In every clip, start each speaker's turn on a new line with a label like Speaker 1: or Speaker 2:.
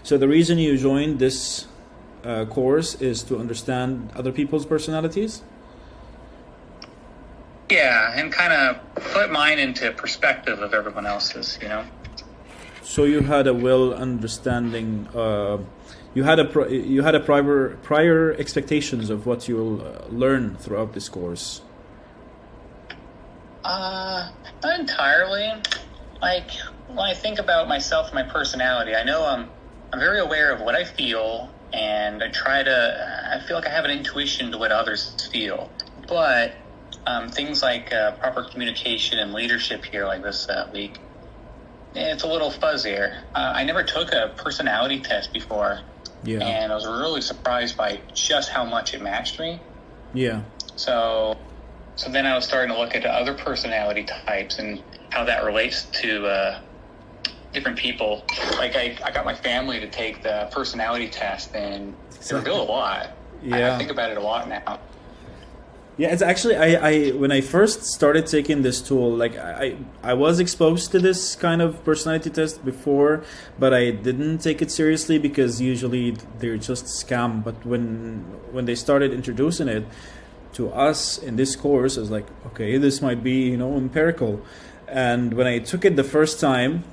Speaker 1: So the reason you joined this course is to understand other people's personalities?
Speaker 2: Yeah, and kind of put mine into perspective of everyone else's,
Speaker 1: So you had a well understanding. You had a prior expectations of what you'll learn throughout this course.
Speaker 2: Not entirely. Like, when I think about myself and my personality, I know I'm very aware of what I feel, and I feel like I have an intuition to what others feel. But things like proper communication and leadership here, like this week, it's a little fuzzier. I never took a personality test before, and I was really surprised by just how much it matched me.
Speaker 1: Yeah.
Speaker 2: So then I was starting to look at other personality types and how that relates to different people. Like I got my family to take the personality test, and it revealed a lot.
Speaker 1: Yeah.
Speaker 2: I think about it a lot now.
Speaker 1: Yeah, it's actually I when I first started taking this tool, like I was exposed to this kind of personality test before, but I didn't take it seriously because usually they're just scam. But when they started introducing it to us in this course, I was like, okay, this might be empirical. And when I took it the first time,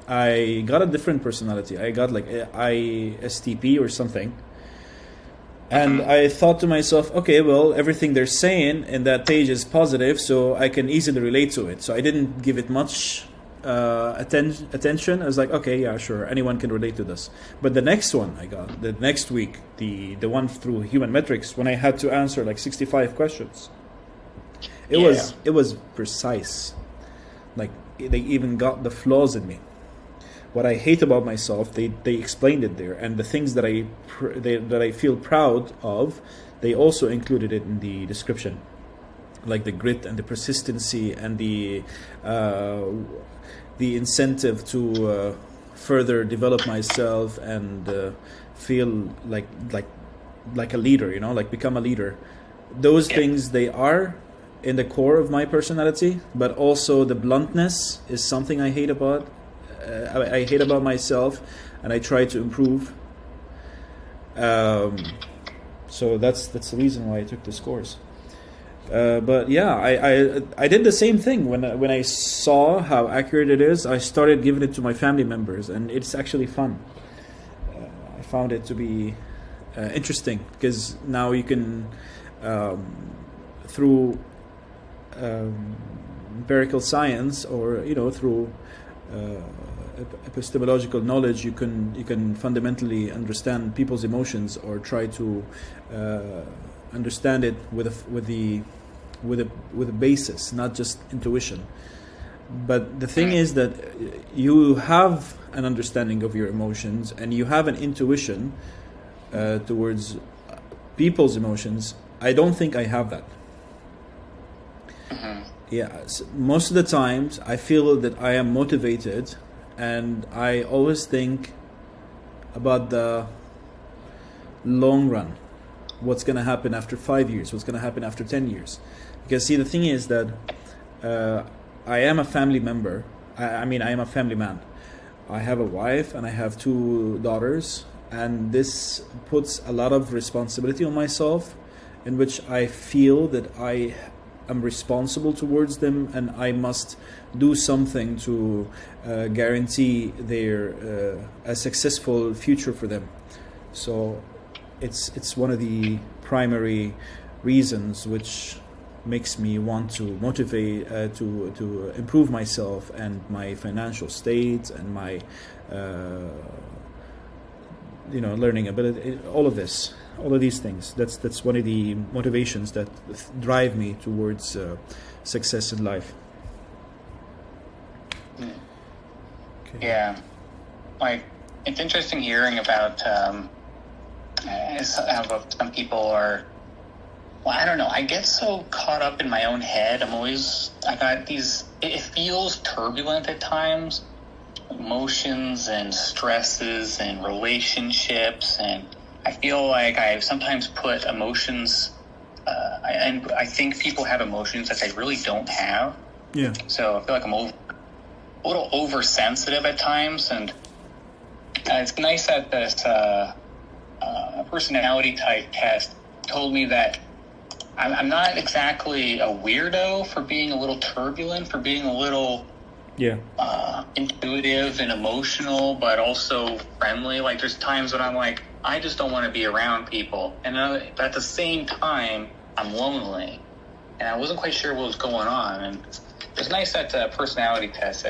Speaker 1: I got a different personality. I got like ISTP or something. And I thought to myself, okay, well, everything they're saying in that page is positive, so I can easily relate to it. So I didn't give it much attention. I was like, okay, yeah, sure, anyone can relate to this. But the next one I got, the next week, the one through human metrics, when I had to answer like 65 questions, it was precise. Like they even got the flaws in me. What I hate about myself, they explained it there, and the things that I feel proud of, they also included it in the description, like the grit and the persistency and the incentive to further develop myself and feel like a leader, like become a leader. Those things, they are in the core of my personality, but also the bluntness is something I hate about. I hate about myself, and I try to improve. So that's the reason why I took this course. But yeah, I did the same thing when I saw how accurate it is. I started giving it to my family members, and it's actually fun. I found it to be interesting because now you can through empirical science or through epistemological knowledge, you can fundamentally understand people's emotions or try to understand it with a basis, not just intuition. But the thing is that you have an understanding of your emotions and you have an intuition towards people's emotions. I don't think I have that. Yeah, so most of the times I feel that I am motivated, and I always think about the long run. What's going to happen after 5 years? What's going to happen after 10 years? Because see, the thing is that I am a family member. I am a family man. I have a wife and I have 2 daughters, and this puts a lot of responsibility on myself, in which I feel that I am responsible towards them, and I must do something to guarantee their a successful future for them. So it's one of the primary reasons which makes me want to motivate to improve myself and my financial state and my learning ability, all of these things. That's one of the motivations that drive me towards success in life. Okay.
Speaker 2: Yeah, like it's interesting hearing about how some people are. Well, I don't know. I get so caught up in my own head. I got these. It feels turbulent at times. Emotions and stresses and relationships, and I feel like I sometimes put emotions. And I think people have emotions that they really don't have.
Speaker 1: Yeah.
Speaker 2: So I feel like I'm a little oversensitive at times, and It's nice that this personality type test told me that I'm not exactly a weirdo for being a little turbulent, for being a little
Speaker 1: Yeah.
Speaker 2: intuitive and emotional, but also friendly. Like there's times when I'm like, I just don't want to be around people, and at the same time, I'm lonely, and I wasn't quite sure what was going on. And it's nice that personality test.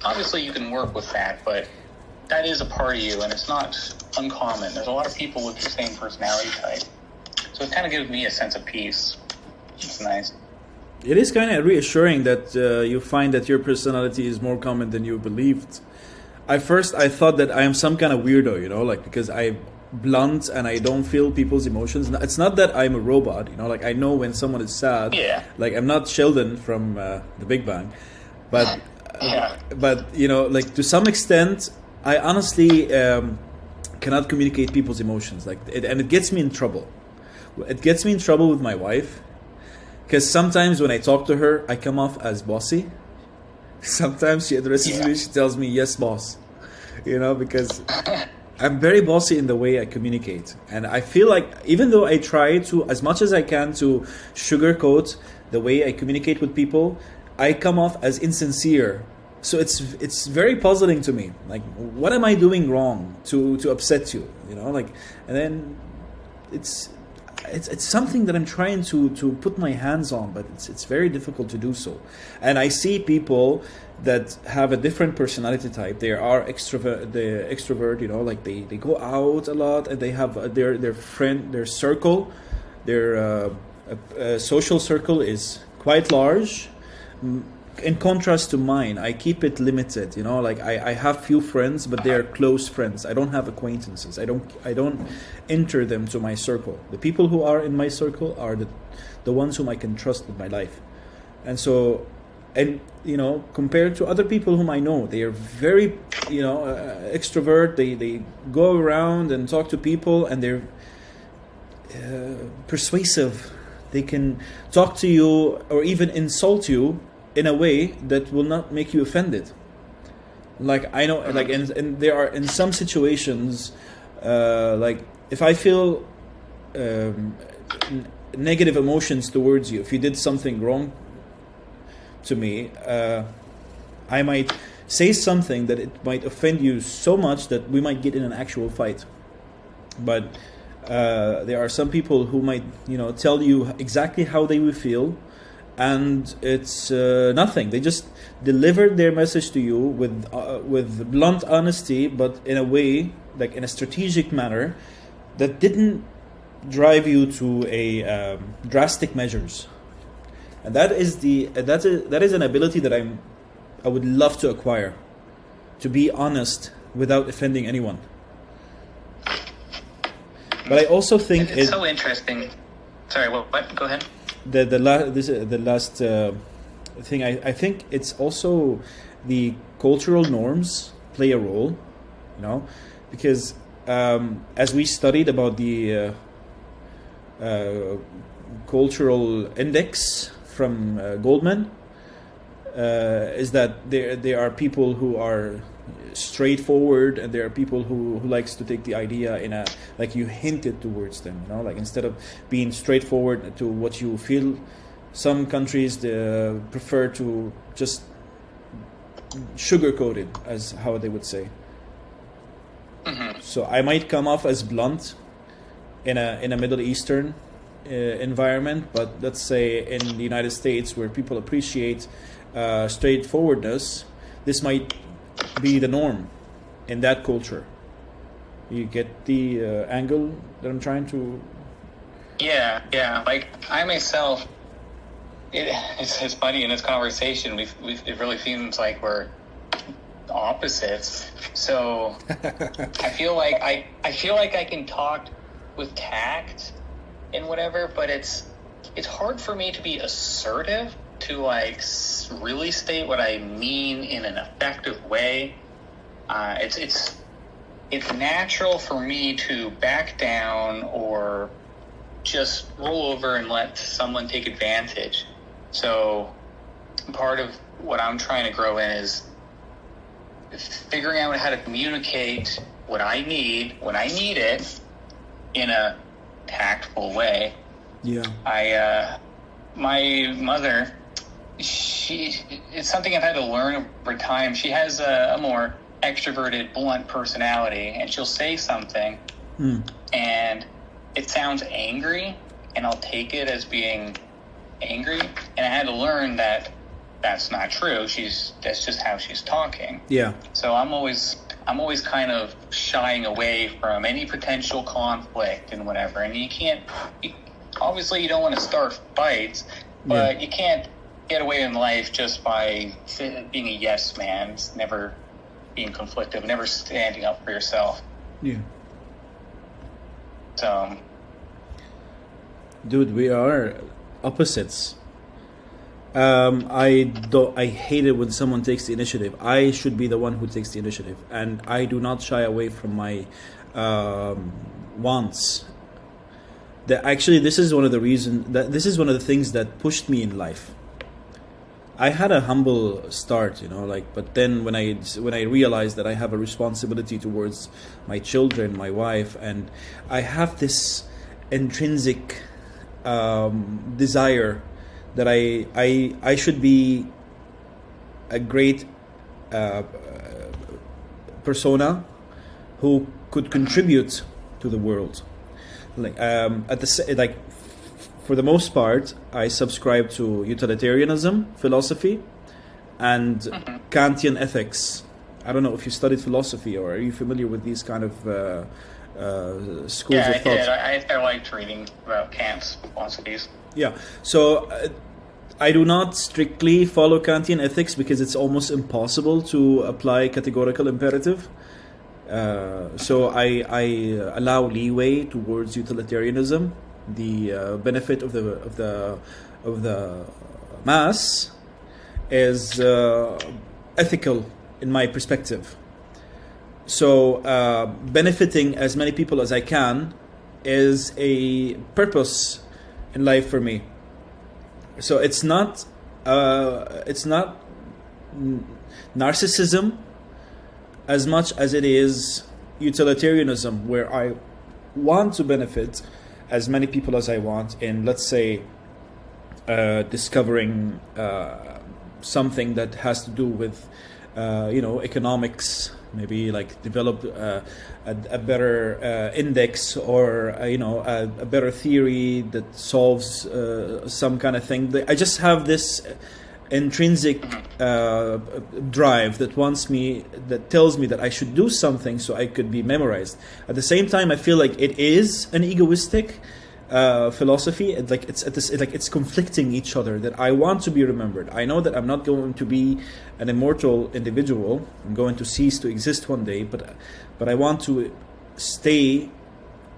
Speaker 2: Obviously you can work with that, but that is a part of you, and it's not uncommon. There's a lot of people with the same personality type, so it kind of gives me a sense of peace. It's nice.
Speaker 1: It is kind of reassuring that you find that your personality is more common than you believed. At first, I thought that I am some kind of weirdo, like because I'm blunt and I don't feel people's emotions. It's not that I'm a robot, like I know when someone is sad.
Speaker 2: Yeah.
Speaker 1: Like I'm not Sheldon from The Big Bang, but
Speaker 2: Yeah.
Speaker 1: but like to some extent, I honestly cannot communicate people's emotions. And it gets me in trouble. It gets me in trouble with my wife. Because sometimes when I talk to her, I come off as bossy. Sometimes she addresses me, she tells me, yes, boss. Because I'm very bossy in the way I communicate. And I feel like even though I try to, as much as I can, to sugarcoat the way I communicate with people, I come off as insincere. So it's very puzzling to me. Like, what am I doing wrong to upset you? And then it's something that I'm trying to put my hands on, but it's very difficult to do so. And I see people that have a different personality type. They are extrovert, like they go out a lot, and they have their friend, their circle, their social circle is quite large. In contrast to mine, I keep it limited. Like I have few friends, but they are close friends. I don't have acquaintances. I don't enter them to my circle. The people who are in my circle are the ones whom I can trust with my life. And so, compared to other people whom I know, they are very extrovert. They go around and talk to people, and they're persuasive. They can talk to you or even insult you in a way that will not make you offended. Like I know, like and there are in some situations, like if I feel negative emotions towards you, if you did something wrong to me, I might say something that it might offend you so much that we might get in an actual fight. But there are some people who might, tell you exactly how they will feel, and it's nothing. They just delivered their message to you with blunt honesty, but in a way, like in a strategic manner, that didn't drive you to a drastic measures. And that is an ability that I would love to acquire, to be honest without offending anyone. But I also think
Speaker 2: it's so interesting. Sorry, what? Go ahead.
Speaker 1: The last thing, I think it's also the cultural norms play a role, because as we studied about the cultural index from Goldman, is that there are people who are straightforward, and there are people who likes to take the idea in a, like you hinted towards them, like instead of being straightforward to what you feel. Some countries prefer to just sugarcoat it, as how they would say. Mm-hmm. So I might come off as blunt in a Middle Eastern environment, but let's say in the United States, where people appreciate straightforwardness, this might be the norm in that culture. You get the angle that I'm trying to...
Speaker 2: Yeah. Like I myself, it's funny in this conversation. It really seems like we're opposites. So I feel like I can talk with tact and whatever, but it's hard for me to be assertive, to like really state what I mean in an effective way. It's natural for me to back down or just roll over and let someone take advantage. So part of what I'm trying to grow in is figuring out how to communicate what I need when I need it in a tactful way.
Speaker 1: Yeah.
Speaker 2: My mother, it's something I've had to learn over time. She has a more extroverted, blunt personality, and she'll say something and it sounds angry, and I'll take it as being angry, and I had to learn that that's not true. That's just how she's talking.
Speaker 1: Yeah.
Speaker 2: So I'm always kind of shying away from any potential conflict and whatever. And obviously you don't want to start fights, but you can't get away in life just by being a yes man. It's never being conflictive, never standing up for yourself.
Speaker 1: Yeah.
Speaker 2: So,
Speaker 1: dude, we are opposites. I hate it when someone takes the initiative. I should be the one who takes the initiative, and I do not shy away from my wants. Actually, this is one of the things that pushed me in life. I had a humble start, but then when I realized that I have a responsibility towards my children, my wife, and I have this intrinsic desire that I should be a great persona who could contribute to the world. For the most part, I subscribe to utilitarianism philosophy and Kantian ethics. I don't know if you studied philosophy, or are you familiar with these kind of schools of thought?
Speaker 2: Yeah, I liked reading about Kant's philosophies.
Speaker 1: Yeah, so I do not strictly follow Kantian ethics because it's almost impossible to apply categorical imperative. So I allow leeway towards utilitarianism. The benefit of the mass is ethical in my perspective. So benefiting as many people as I can is a purpose in life for me. So it's not narcissism as much as it is utilitarianism, where I want to benefit as many people as I want in, let's say, discovering something that has to do with economics, maybe like develop a better index, or a better theory that solves some kind of thing. I just have this intrinsic drive that tells me that I should do something so I could be memorized. At the same time, I feel like it is an egoistic philosophy. It's conflicting each other. That I want to be remembered. I know that I'm not going to be an immortal individual. I'm going to cease to exist one day, but I want to stay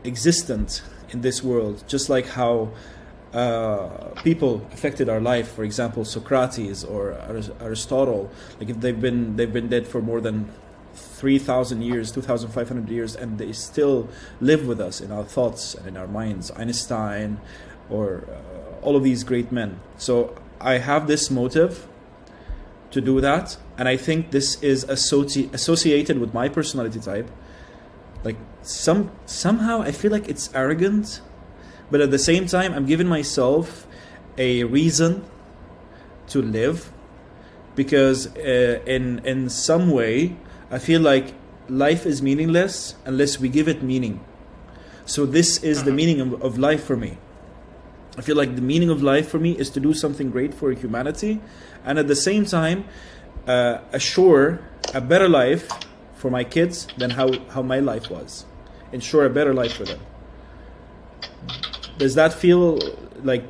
Speaker 1: existent in this world, just like how people affected our life. For example, Socrates or Aristotle. Like, if they've been dead for more than 3,000 years, 2,500 years, and they still live with us in our thoughts and in our minds. Einstein, or all of these great men. So I have this motive to do that, and I think this is associated with my personality type. Like, somehow I feel like it's arrogant, but at the same time I'm giving myself a reason to live, because in some way I feel like life is meaningless unless we give it meaning. So this is the meaning of life for me. I feel like the meaning of life for me is to do something great for humanity, and at the same time assure a better life for my kids than how my life was. Ensure a better life for them. Does that feel like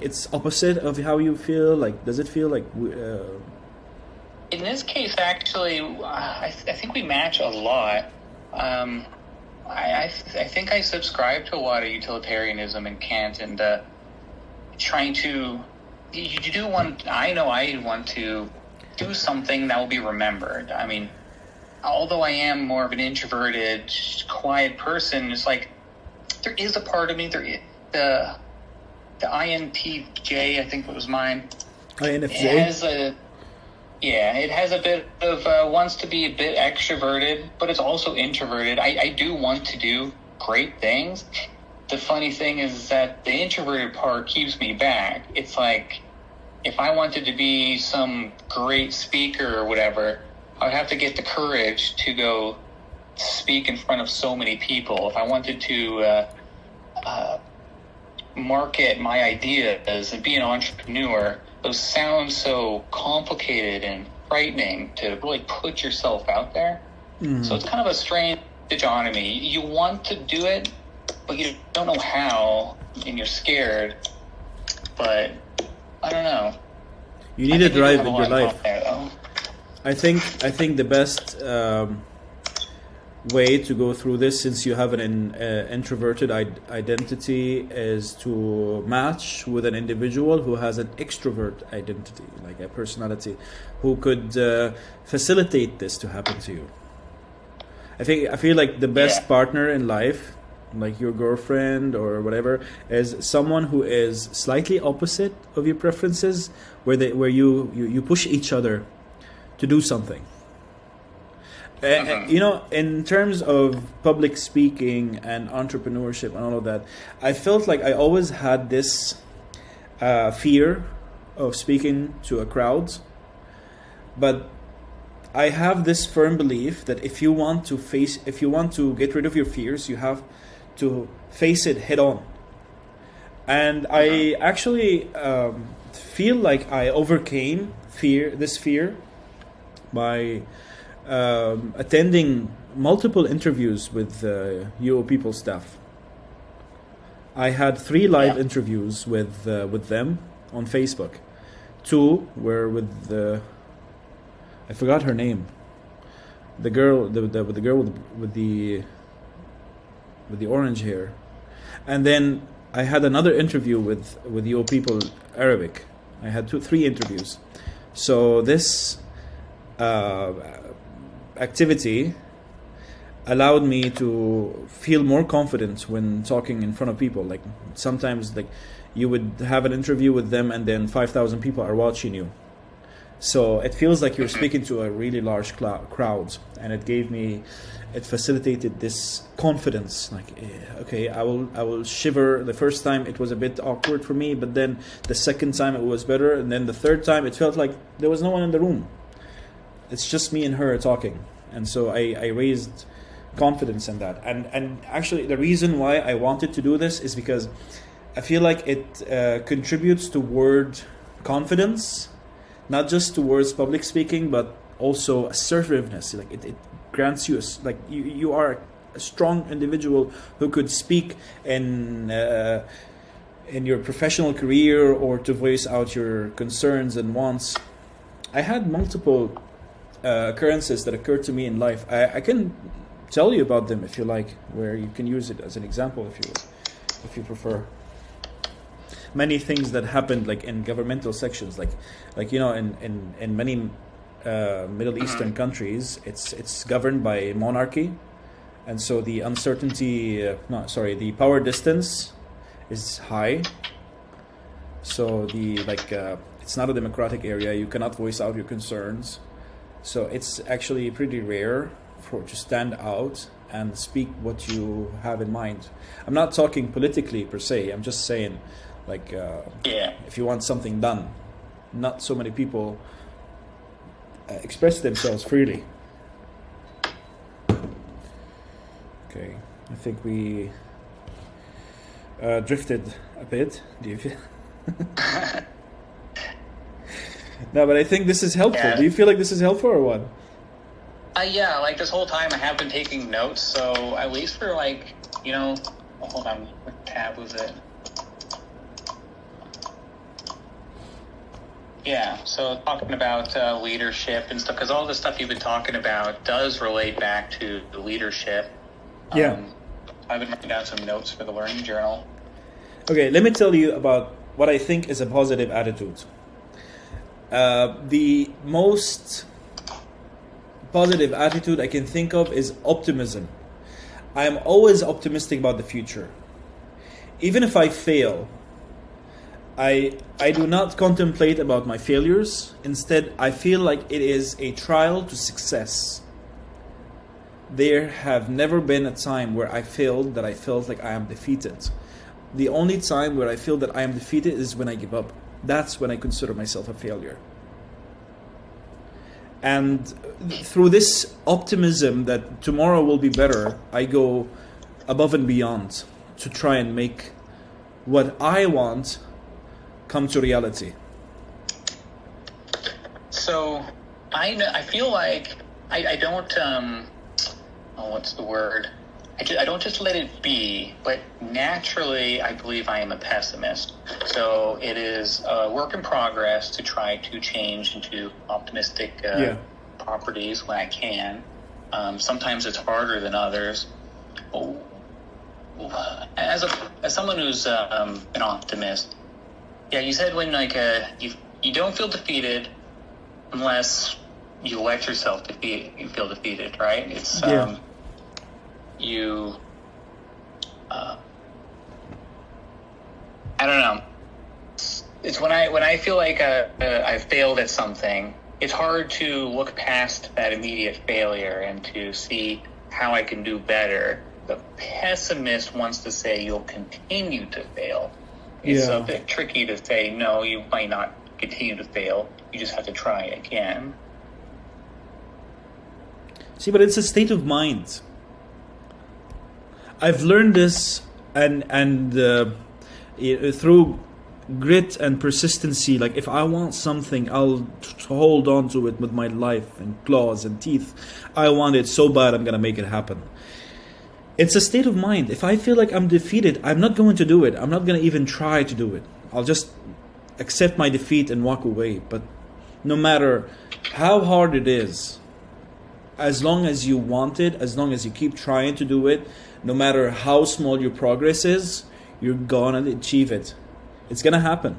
Speaker 1: it's opposite of how you feel? Like, does it feel like
Speaker 2: in this case, actually, I think we match a lot. I think I subscribe to a lot of utilitarianism and Kant, and trying to. You do want. I know I want to do something that will be remembered. I mean, although I am more of an introverted, quiet person, it's like there is a part of me. The INTJ, I think it was mine.
Speaker 1: INFJ.
Speaker 2: It has a. Yeah, it has a bit of wants to be a bit extroverted, but it's also introverted. I do want to do great things. The funny thing is that the introverted part keeps me back. It's like if I wanted to be some great speaker or whatever, I would have to get the courage to go speak in front of so many people. If I wanted to market my ideas and be an entrepreneur, those sound so complicated and frightening to really put yourself out there. So it's kind of a strange dichotomy. You want to do it, but you don't know how, and you're scared. But I don't know.
Speaker 1: You need a drive in your life.
Speaker 2: There,
Speaker 1: I think the best way to go through this, since you have an introverted identity, is to match with an individual who has an extrovert identity, like a personality, who could facilitate this to happen to you. I feel like the best partner in life, like your girlfriend or whatever, is someone who is slightly opposite of your preferences, where you push each other to do something. You know, in terms of public speaking and entrepreneurship and all of that, I felt like I always had this fear of speaking to a crowd. But I have this firm belief that if you want to get rid of your fears, you have to face it head on. And I actually feel like I overcame this fear by attending multiple interviews with UO People staff. I had 3 live interviews with them on Facebook. 2 were with I forgot her name. The girl, the girl with the orange hair, and then I had another interview with UO People Arabic. I had 3 interviews. So this activity allowed me to feel more confident when talking in front of people. Like sometimes, like you would have an interview with them, and then 5,000 people are watching you. So it feels like you're speaking to a really large crowd, and it facilitated this confidence. Like, okay, I will shiver. The first time it was a bit awkward for me, but then the second time it was better, and then the third time it felt like there was no one in the room. It's just me and her talking, and so I raised confidence in that. And actually, the reason why I wanted to do this is because I feel like it contributes toward confidence. Not just towards public speaking, but also assertiveness. Like it grants you, like you are a strong individual who could speak in your professional career, or to voice out your concerns and wants. I had multiple occurrences that occurred to me in life. I can tell you about them if you like, where you can use it as an example if you prefer. Many things that happened, like in governmental sections, like you know, in many Middle Eastern countries, it's governed by monarchy, and so the the power distance is high. So it's not a democratic area. You cannot voice out your concerns. So it's actually pretty rare to stand out and speak what you have in mind. I'm not talking politically per se. I'm just saying, like, if you want something done, not so many people express themselves freely. Okay, I think we drifted a bit. Do you feel? No, but I think this is helpful. Yeah. Do you feel like this is helpful or what?
Speaker 2: Yeah, like this whole time I have been taking notes, so at least for hold on, what tab was it? Yeah, so talking about leadership and stuff, because all the stuff you've been talking about does relate back to the leadership.
Speaker 1: Yeah.
Speaker 2: I've been writing down some notes for the learning journal.
Speaker 1: Okay, let me tell you about what I think is a positive attitude. The most positive attitude I can think of is optimism. I am always optimistic about the future. Even if I fail, I do not contemplate about my failures. Instead, I feel like it is a trial to success. There have never been a time where I failed that I felt like I am defeated. The only time where I feel that I am defeated is when I give up. That's when I consider myself a failure. And through this optimism that tomorrow will be better, I go above and beyond to try and make what I want come to reality.
Speaker 2: So I feel like I don't what's the word? I don't just let it be, but naturally I believe I am a pessimist. So it is a work in progress to try to change into optimistic properties when I can. Sometimes it's harder than others. As someone who's an optimist, yeah, you said when you don't feel defeated unless you let yourself you feel defeated, right? It's I don't know. It's when I feel like I've failed at something. It's hard to look past that immediate failure and to see how I can do better. The pessimist wants to say you'll continue to fail. It's a bit tricky to say, no, you might not continue to fail. You just have to try again.
Speaker 1: See, but it's a state of mind. I've learned this and through grit and persistency. Like if I want something, I'll hold on to it with my life and claws and teeth. I want it so bad, I'm going to make it happen. It's a state of mind. If I feel like I'm defeated, I'm not going to do it. I'm not going to even try to do it. I'll just accept my defeat and walk away. But no matter how hard it is, as long as you want it, as long as you keep trying to do it, no matter how small your progress is, you're going to achieve it. It's going to happen.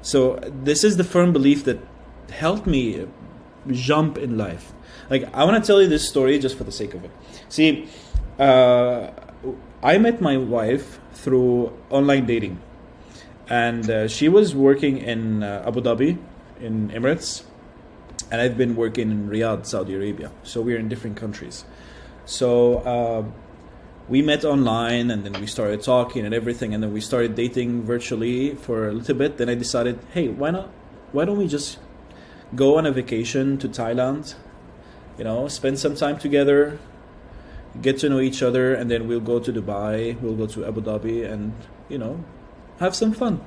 Speaker 1: So this is the firm belief that helped me jump in life. Like, I want to tell you this story just for the sake of it. See, I met my wife through online dating. And she was working in Abu Dhabi, in Emirates. And I've been working in Riyadh, Saudi Arabia. So we're in different countries. So we met online and then we started talking and everything. And then we started dating virtually for a little bit. Then I decided, hey, why don't we just go on a vacation to Thailand, spend some time together, get to know each other, and then we'll go to Dubai, we'll go to Abu Dhabi and, have some fun.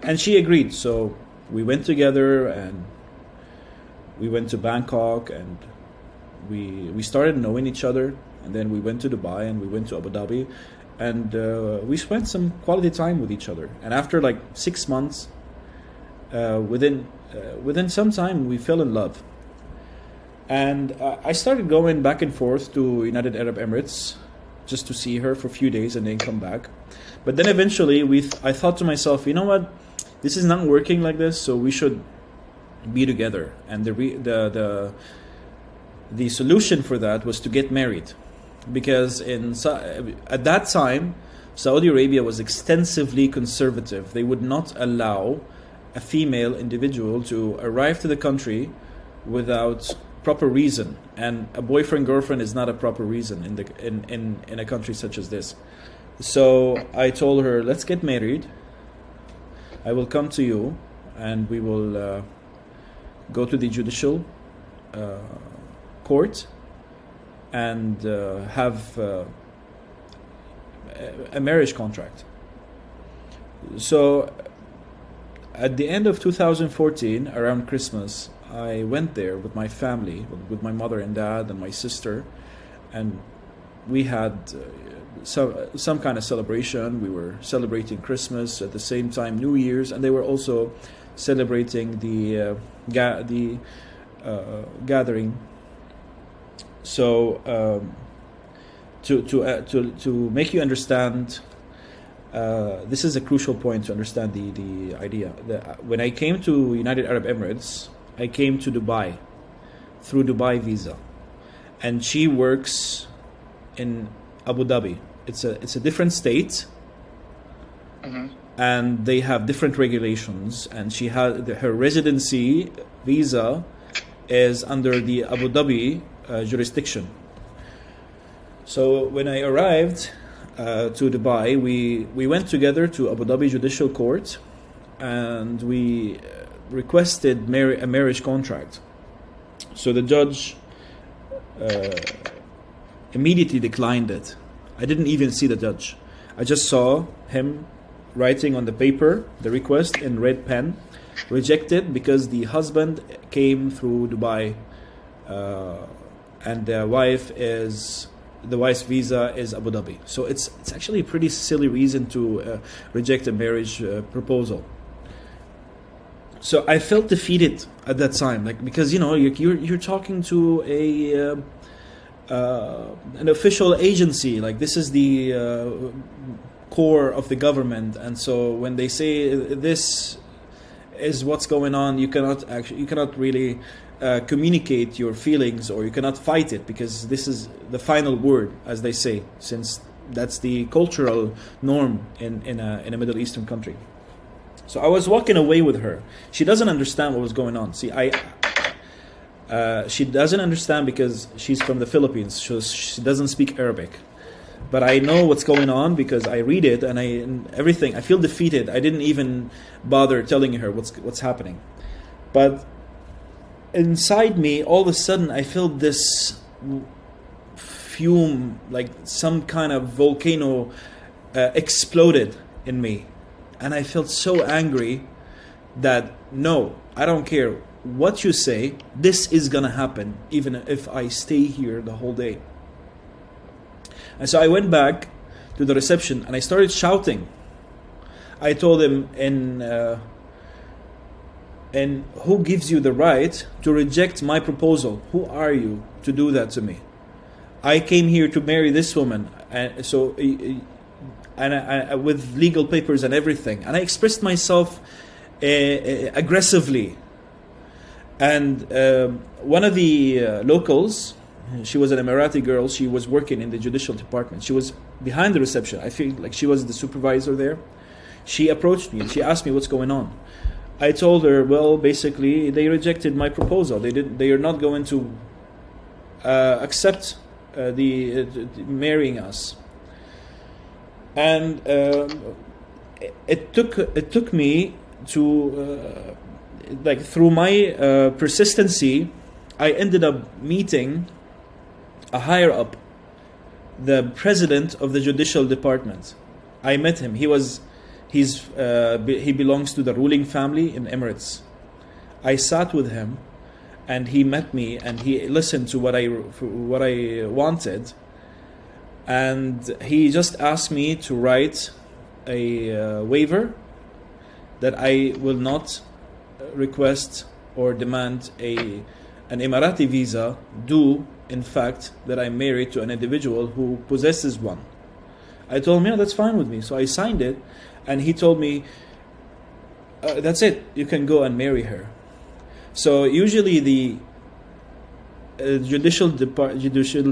Speaker 1: And she agreed. So we went together and we went to Bangkok and we started knowing each other. And then we went to Dubai and we went to Abu Dhabi and we spent some quality time with each other. And after like 6 months, within some time, we fell in love. And I started going back and forth to United Arab Emirates just to see her for a few days and then come back. But then eventually I thought to myself, you know what? This is not working like this, so we should be together. And the solution for that was to get married. Because at that time, Saudi Arabia was extensively conservative. They would not allow a female individual to arrive to the country without proper reason, and a boyfriend-girlfriend is not a proper reason in a country such as this. So I told her, let's get married. I will come to you and we will go to the judicial court and have a marriage contract. So at the end of 2014, around Christmas, I went there with my family, with my mother and dad and my sister, and we had some kind of celebration. We were celebrating Christmas at the same time, New Year's, and they were also celebrating the gathering. So to make you understand, this is a crucial point to understand the idea. When I came to United Arab Emirates, I came to Dubai through Dubai visa, and she works in Abu Dhabi. It's a different state, and they have different regulations. And she had her residency visa is under the Abu Dhabi jurisdiction. So when I arrived to Dubai, we went together to Abu Dhabi Judicial Court, and we requested a marriage contract. So the judge immediately declined it. I didn't even see the judge. I just saw him writing on the paper the request in red pen, rejected because the husband came through Dubai, and the wife's visa is Abu Dhabi. So it's actually a pretty silly reason to reject a marriage proposal. So I felt defeated at that time, like, because you're talking to an official agency, like this is the core of the government, and so when they say this is what's going on, you cannot really communicate your feelings, or you cannot fight it, because this is the final word, as they say, since that's the cultural norm in a Middle Eastern country. So I was walking away with her. She doesn't understand what was going on. See, she doesn't understand because she's from the Philippines. She doesn't speak Arabic. But I know what's going on because I read it and everything. I feel defeated. I didn't even bother telling her what's happening. But inside me, all of a sudden, I felt this fume, like some kind of volcano exploded in me. And I felt so angry that, no, I don't care what you say, this is going to happen, even if I stay here the whole day. And so I went back to the reception and I started shouting. I told him, and who gives you the right to reject my proposal? Who are you to do that to me? I came here to marry this woman, and so with legal papers and everything. And I expressed myself aggressively. And one of the locals, she was an Emirati girl, she was working in the judicial department. She was behind the reception. I feel like she was the supervisor there. She approached me and she asked me what's going on. I told her, well, basically, they rejected my proposal. They are not going to accept marrying us. And it took me to through my persistency, I ended up meeting a higher up, the president of the judicial department. I met him. He belongs to the ruling family in Emirates. I sat with him, and he met me, and he listened to what I wanted. And he just asked me to write a waiver that I will not request or demand an Emirati visa, due in fact that I'm married to an individual who possesses one. I told him, yeah, that's fine with me. So I signed it, and he told me, that's it, you can go and marry her. So usually the judicial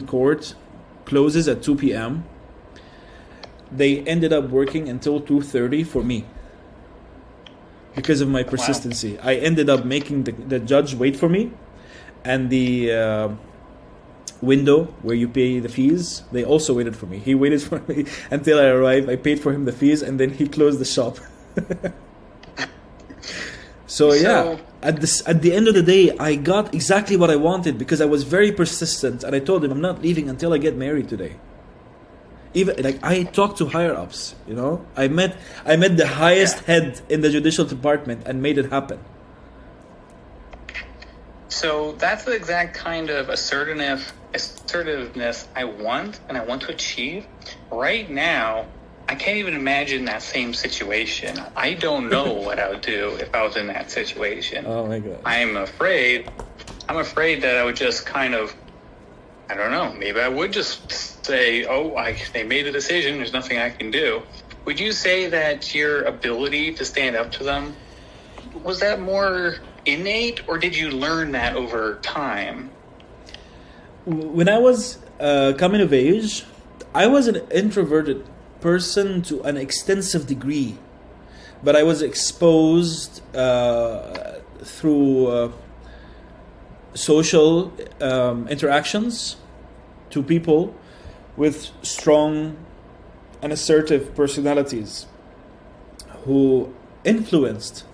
Speaker 1: court closes at 2 p.m. They ended up working until 2:30 for me because of my persistency. Wow. I ended up making the judge wait for me, and the window where you pay the fees, they also waited for me. He waited for me until I arrived. I paid for him the fees, and then he closed the shop. So yeah, at the end of the day, I got exactly what I wanted because I was very persistent, and I told him I'm not leaving until I get married today. Even like I talked to higher ups, I met the highest head in the judicial department and made it happen.
Speaker 2: So that's the exact kind of assertiveness I want and I want to achieve. Right now, I can't even imagine that same situation. I don't know what I would do if I was in that situation.
Speaker 1: Oh my God.
Speaker 2: I'm afraid that I would just kind of, I don't know, maybe I would just say, they made a decision, there's nothing I can do. Would you say that your ability to stand up to them, was that more innate, or did you learn that over time?
Speaker 1: When I was coming of age, I was an introverted person to an extensive degree. but I was exposed through social interactions to people with strong and assertive personalities who influenced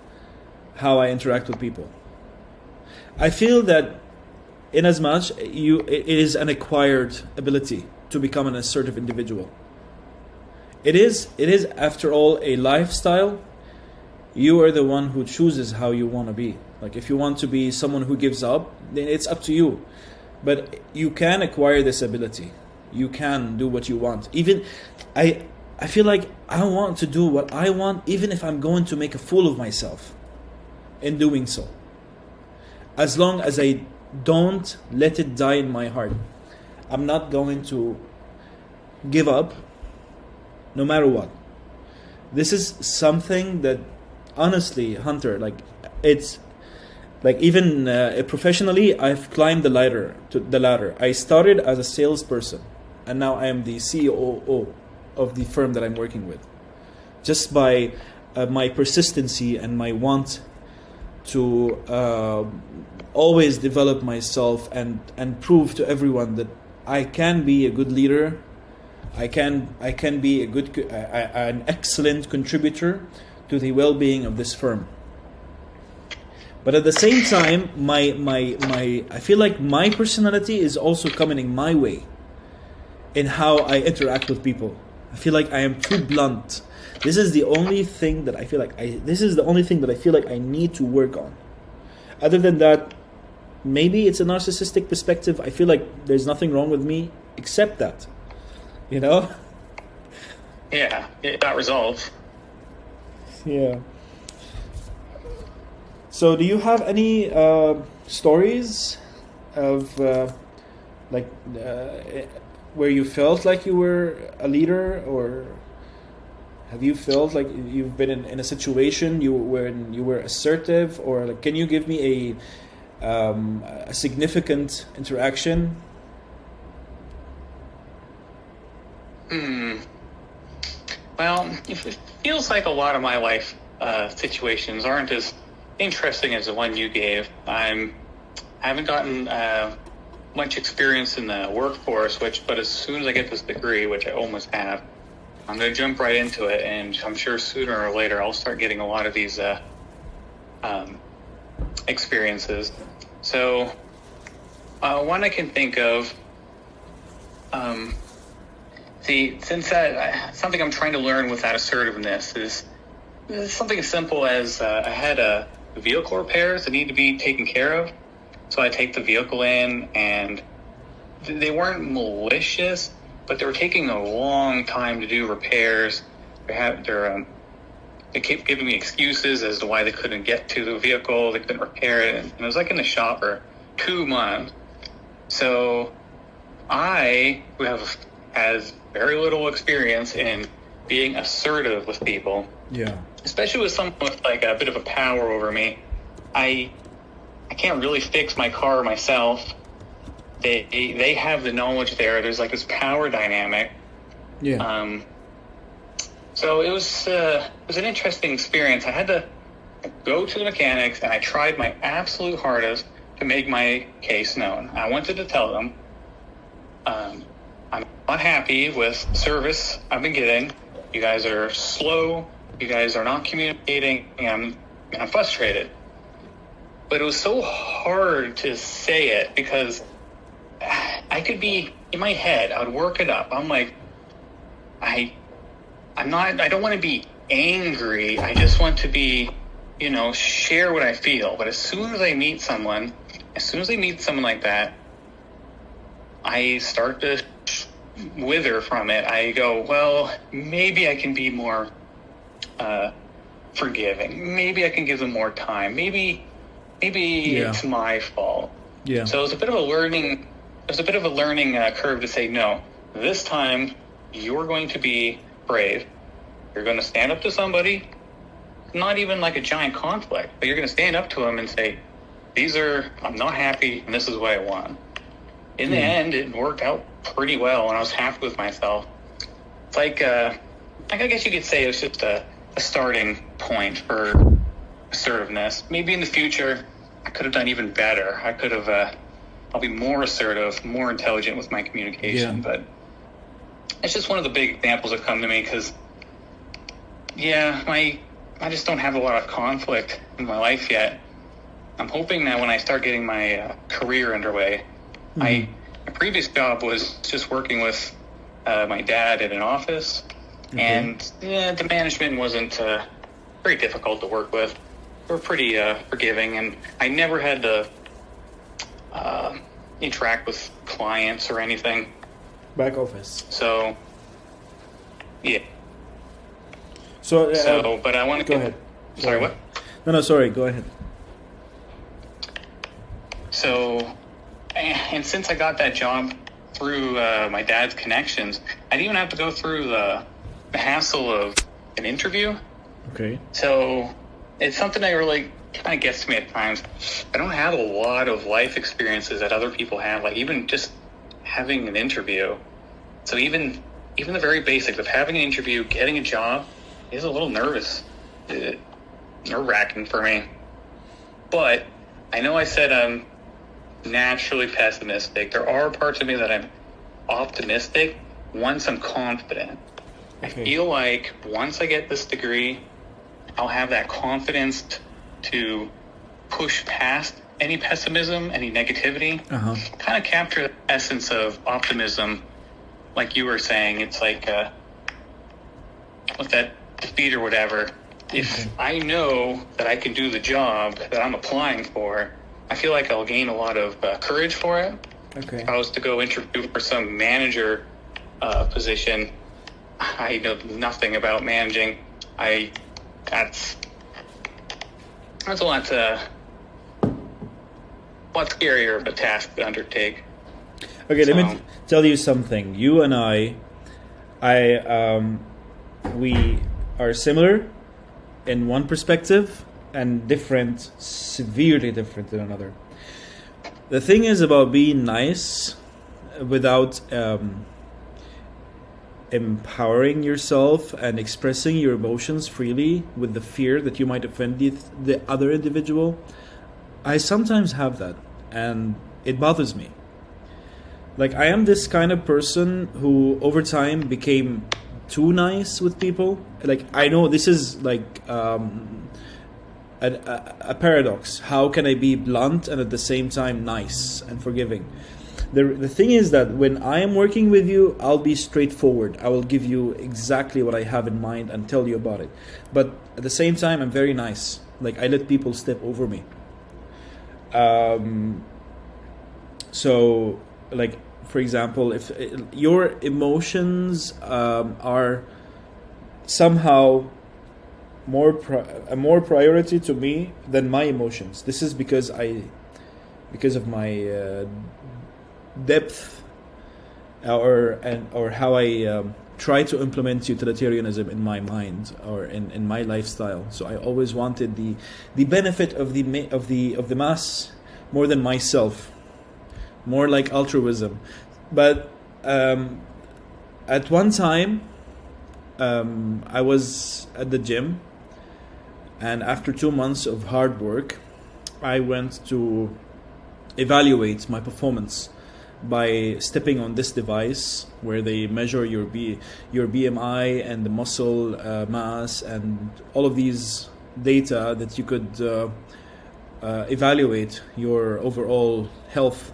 Speaker 1: how I interact with people. I feel that in as much it is an acquired ability to become an assertive individual. It is after all a lifestyle. You are the one who chooses how you want to be. Like if you want to be someone who gives up, then it's up to you. But you can acquire this ability. You can do what you want. Even I feel like I want to do what I want, even if I'm going to make a fool of myself in doing so. As long as I don't let it die in my heart. I'm not going to give up no matter what. This is something that honestly, Hunter, like it's like even professionally, I've climbed the ladder. I started as a salesperson, and now I am the CEO of the firm that I'm working with, just by my persistency and my want to always develop myself and prove to everyone that I can be a good leader. I can be an excellent contributor to the well-being of this firm. But at the same time, I feel like my personality is also coming in my way in how I interact with people. I feel like I am too blunt. This is the only thing that I feel like I need to work on. Other than that, maybe it's a narcissistic perspective. I feel like there's nothing wrong with me except that. You know?
Speaker 2: Yeah, it got resolved.
Speaker 1: Yeah. So, do you have any stories of where you felt like you were a leader, or have you felt like you've been in a situation when you were assertive, or like, can you give me a significant interaction?
Speaker 2: Well, it feels like a lot of my life situations aren't as interesting as the one you gave. I haven't gotten much experience in the workforce, but as soon as I get this degree, which I almost have, I'm going to jump right into it, and I'm sure sooner or later I'll start getting a lot of these experiences. So one I can think of, something I'm trying to learn with that assertiveness is something as simple as I had vehicle repairs that need to be taken care of. So I take the vehicle in, and they weren't malicious, but they were taking a long time to do repairs. They kept giving me excuses as to why they couldn't get to the vehicle, they couldn't repair it, and it was like in the shop for 2 months. So who has very little experience in being assertive with people, especially with someone with like a bit of a power over me. I can't really fix my car myself. They have the knowledge there. There's like this power dynamic. So it was an interesting experience. I had to go to the mechanics, and I tried my absolute hardest to make my case known. I wanted to tell them I'm not happy with service I've been getting. You guys are slow. You guys are not communicating, and I'm frustrated. But it was so hard to say it because I could be in my head. I would work it up. I'm like, I don't want to be angry. I just want to be, share what I feel. But as soon as I meet someone like that, I start to wither from it. I go, well, maybe I can be more forgiving. Maybe I can give them more time. Maybe it's my fault. Yeah. So it was a bit of a learning. Curve to say, no, this time you're going to be brave. You're going to stand up to somebody. Not even like a giant conflict, but you're going to stand up to them and say, I'm not happy, and this is what I want. In the end, it worked out pretty well, and I was happy with myself. It's like I guess you could say it was just a a starting point for assertiveness. Maybe in the future, I could have done even better. I could have, I'll be more assertive, more intelligent with my communication. But it's just one of the big examples that come to me because, I just don't have a lot of conflict in my life yet. I'm hoping that when I start getting my career underway, my previous job was just working with my dad in an office, and the management wasn't very difficult to work with. They were pretty forgiving, and I never had to interact with clients or anything.
Speaker 1: Back office.
Speaker 2: So, yeah.
Speaker 1: So,
Speaker 2: but I want to
Speaker 1: go ahead.
Speaker 2: Sorry, what?
Speaker 1: No, sorry. Go ahead.
Speaker 2: So, and since I got that job through my dad's connections, I didn't even have to go through the hassle of an interview.
Speaker 1: Okay.
Speaker 2: So it's something that really kind of gets to me at times. I don't have a lot of life experiences that other people have, like even just having an interview. So even the very basics of having an interview, getting a job, is a little nerve-wracking for me. But I know I said I'm naturally pessimistic. There are parts of me that I'm optimistic once I'm confident. I feel like once I get this degree, I'll have that confidence to push past any pessimism, any negativity, kind of capture the essence of optimism. Like you were saying, it's like with that defeat or whatever. If I know that I can do the job that I'm applying for, I feel like I'll gain a lot of courage for it.
Speaker 1: Okay.
Speaker 2: If I was to go interview for some manager position, I know nothing about managing. That's a lot scarier of a task to undertake.
Speaker 1: Okay, let me tell you something. You and we are similar in one perspective and different, severely different in another. The thing is about being nice without empowering yourself and expressing your emotions freely with the fear that you might offend the other individual. I sometimes have that, and it bothers me. Like, I am this kind of person who over time became too nice with people. Like, I know this is like a paradox. How can I be blunt and at the same time nice and forgiving? The thing is that when I am working with you, I'll be straightforward. I will give you exactly what I have in mind and tell you about it. But at the same time, I'm very nice. Like, I let people step over me. So, like, for example, if your emotions are somehow more priority to me than my emotions, this is because of my depth or how I try to implement utilitarianism in my mind or in my lifestyle. So I always wanted the benefit of the mass more than myself, more like altruism. But at one time I was at the gym, and after 2 months of hard work, I went to evaluate my performance by stepping on this device where they measure your BMI and the muscle mass and all of these data that you could evaluate your overall health.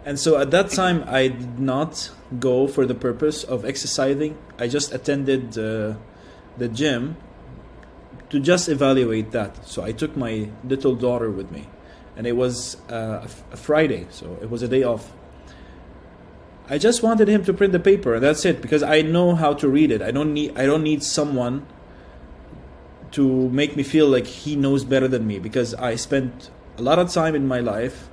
Speaker 1: And so at that time, I did not go for the purpose of exercising. I just attended the gym to just evaluate that. So I took my little daughter with me, and it was a Friday, so it was a day off. I just wanted him to print the paper, and that's it, because I know how to read it. I don't need someone to make me feel like he knows better than me, because I spent a lot of time in my life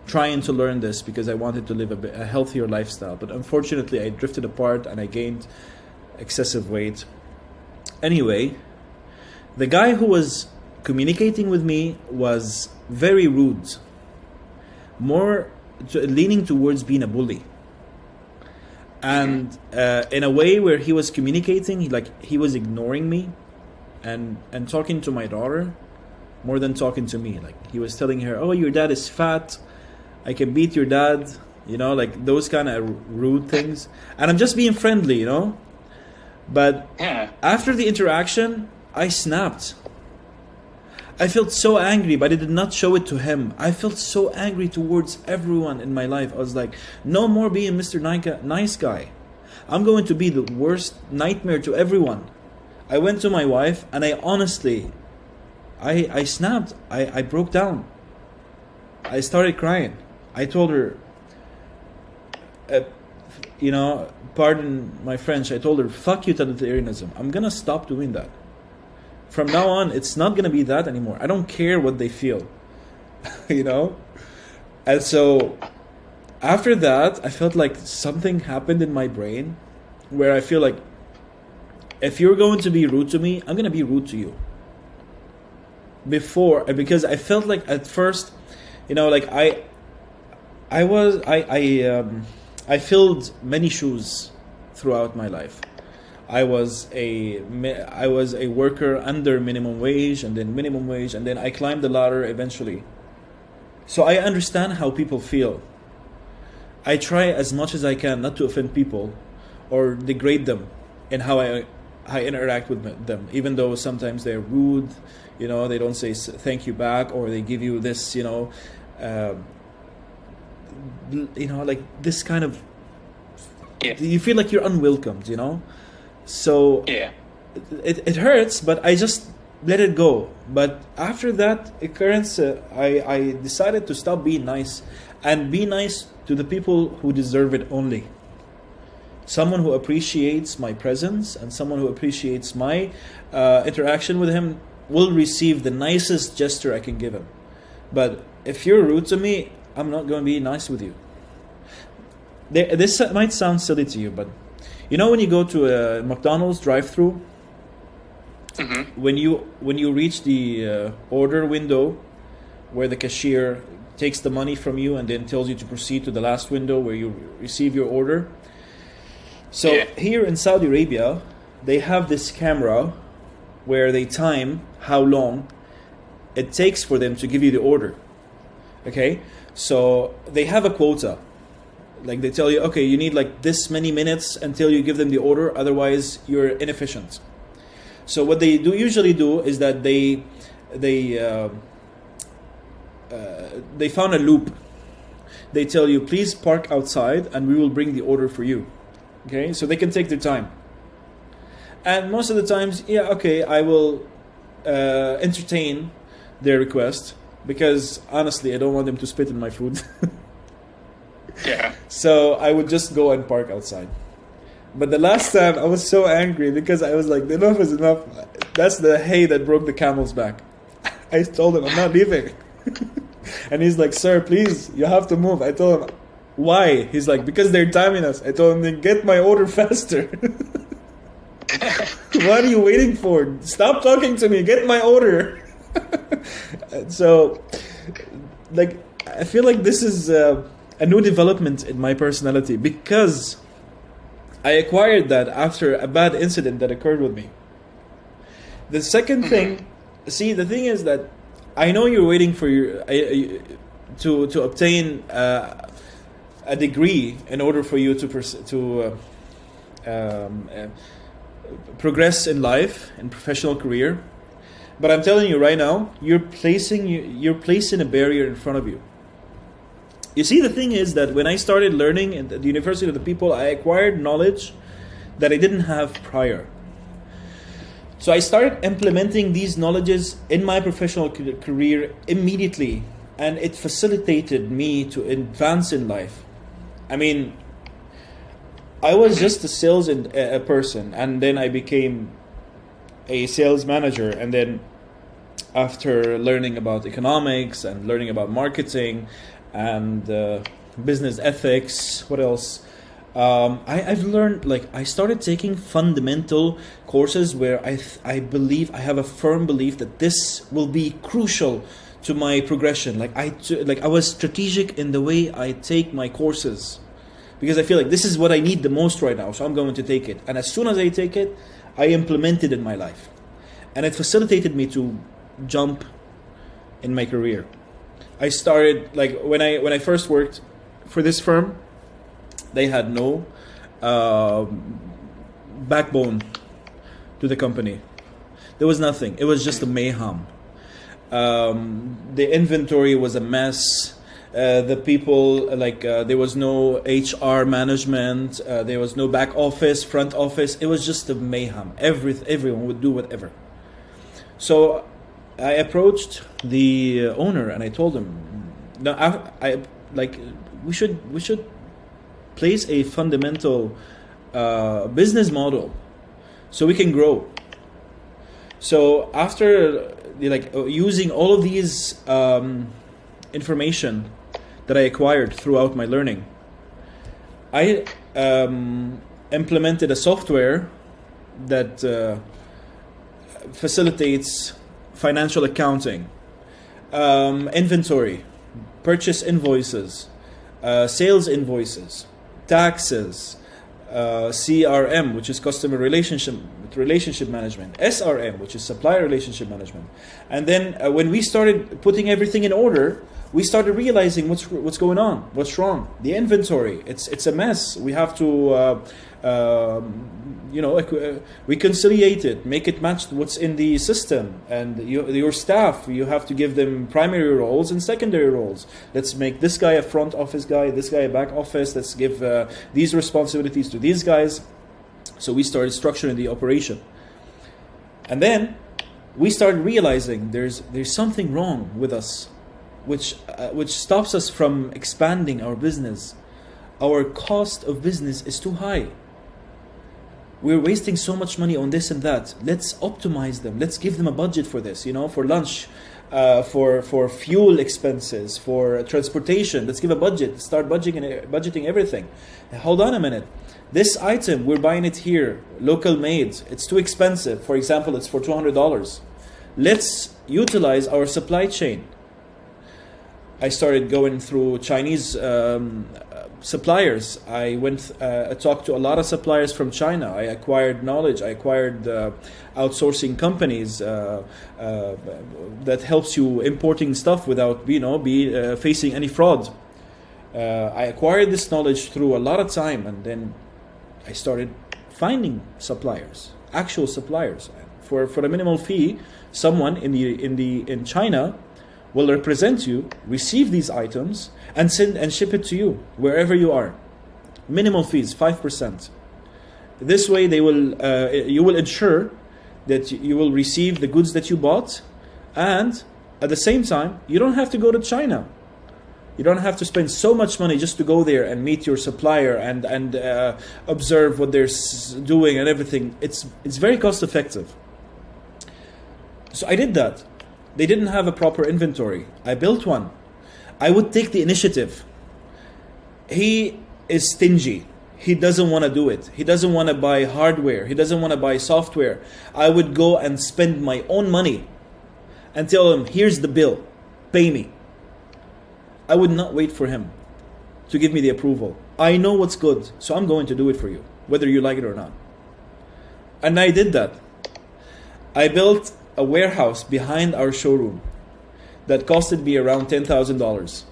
Speaker 1: trying to learn this because I wanted to live a healthier lifestyle. But unfortunately, I drifted apart and I gained excessive weight. Anyway, the guy who was communicating with me was very rude, more leaning towards being a bully. And in a way where he was communicating, he was ignoring me. and talking to my daughter more than talking to me. Like he was telling her, "Oh, your dad is fat. I can beat your dad." You know, like those kind of rude things. And I'm just being friendly, you know. But
Speaker 2: Yeah.
Speaker 1: after the interaction, I snapped. I felt so angry, but I did not show it to him. I felt so angry towards everyone in my life. I was like, no more being Mr. Nice Guy. I'm going to be the worst nightmare to everyone. I went to my wife and I honestly, I snapped. I broke down. I started crying. I told her, you know, pardon my French, I told her, fuck utilitarianism. I'm going to stop doing that. From now on, it's not going to be that anymore. I don't care what they feel. You know? And so, after that, I felt like something happened in my brain where I feel like, if you're going to be rude to me, I'm going to be rude to you. Because I felt like at first, you know, like I filled many shoes throughout my life. I was a worker under minimum wage, and then I climbed the ladder eventually. So I understand how people feel. I try as much as I can not to offend people or degrade them in how I interact with them, even though sometimes they're rude. You know, they don't say thank you back, or they give you this, you know, like this kind of, you feel like you're unwelcomed, you know. So
Speaker 2: Yeah.
Speaker 1: it hurts, but I just let it go. But after that occurrence, I decided to stop being nice and be nice to the people who deserve it only. Someone who appreciates my presence and someone who appreciates my interaction with him will receive the nicest gesture I can give him. But if you're rude to me, I'm not going to be nice with you. This might sound silly to you, but you know when you go to a McDonald's drive-thru, when you reach the order window where the cashier takes the money from you and then tells you to proceed to the last window where you receive your order. So here in Saudi Arabia, they have this camera where they time how long it takes for them to give you the order. Okay? So they have a quota. Like they tell you, okay, you need like this many minutes until you give them the order, otherwise you're inefficient. So what they usually do is that they found a loop. They tell you, please park outside and we will bring the order for you. Okay, so they can take their time. And most of the times, I will entertain their request, because honestly, I don't want them to spit in my food.
Speaker 2: Yeah.
Speaker 1: So I would just go and park outside. But the last time I was so angry because I was like, enough is enough. That's the hay that broke the camel's back. I told him, I'm not leaving. And he's like, sir, please, you have to move. I told him, why? He's like, because they're timing us. I told him, then get my order faster. What are you waiting for? Stop talking to me. Get my order. So, like, I feel like this is a new development in my personality, because I acquired that after a bad incident that occurred with me. The second thing, see, the thing is that I know you're waiting for your to obtain a degree in order for you to progress in life and professional career. But I'm telling you right now, you're placing a barrier in front of you. You see, the thing is that when I started learning at the University of the People, I acquired knowledge that I didn't have prior. So I started implementing these knowledges in my professional career immediately, and it facilitated me to advance in life. I mean, I was just a sales person, and then I became a sales manager, and then after learning about economics and learning about marketing and business ethics, what else? I've learned, like, I started taking fundamental courses where I believe, I have a firm belief that this will be crucial to my progression. Like I was strategic in the way I take my courses, because I feel like this is what I need the most right now, so I'm going to take it. And as soon as I take it, I implement it in my life. and it facilitated me to jump in my career. I started, like, when I first worked for this firm, they had no backbone to the company. There was nothing. It was just a mayhem. The inventory was a mess. The people, there was no HR management. There was no back office, front office. It was just a mayhem. Everyone would do whatever. So I approached the owner and I told him, "No, we should place a fundamental business model so we can grow." So after using all of these information that I acquired throughout my learning, I implemented a software that facilitates financial accounting, inventory, purchase invoices, sales invoices, taxes, CRM, which is customer relationship management, SRM, which is supplier relationship management. And then when we started putting everything in order, we started realizing what's going on, what's wrong. The inventory, it's a mess. We have to reconciliate it, make it match what's in the system. And your staff, you have to give them primary roles and secondary roles. Let's make this guy a front office guy, this guy a back office. Let's give these responsibilities to these guys. So we started structuring the operation. And then we started realizing there's something wrong with us, which stops us from expanding our business. Our cost of business is too high. We're wasting so much money on this and that. Let's optimize them. Let's give them a budget for this, for lunch, for fuel expenses, for transportation. Let's give a budget. Start budgeting everything. Hold on a minute. This item, we're buying it here, local made. It's too expensive. For example, it's for $200. Let's utilize our supply chain. I started going through Chinese suppliers. I talked to a lot of suppliers from China. I acquired knowledge. I acquired outsourcing companies that helps you importing stuff without facing any fraud. I acquired this knowledge through a lot of time, and then I started finding suppliers, actual suppliers, for a minimal fee. Someone in China will represent you, receive these items, and send and ship it to you wherever you are. Minimal fees, 5%. This way, you will ensure that you will receive the goods that you bought, and at the same time, you don't have to go to China. You don't have to spend so much money just to go there and meet your supplier and observe what they're doing and everything. It's very cost effective. So I did that. They didn't have a proper inventory. I built one. I would take the initiative. He is stingy. He doesn't want to do it. He doesn't want to buy hardware. He doesn't want to buy software. I would go and spend my own money and tell him, here's the bill. Pay me. I would not wait for him to give me the approval. I know what's good, so I'm going to do it for you, whether you like it or not. And I did that. I built a warehouse behind our showroom that costed me around $10,000.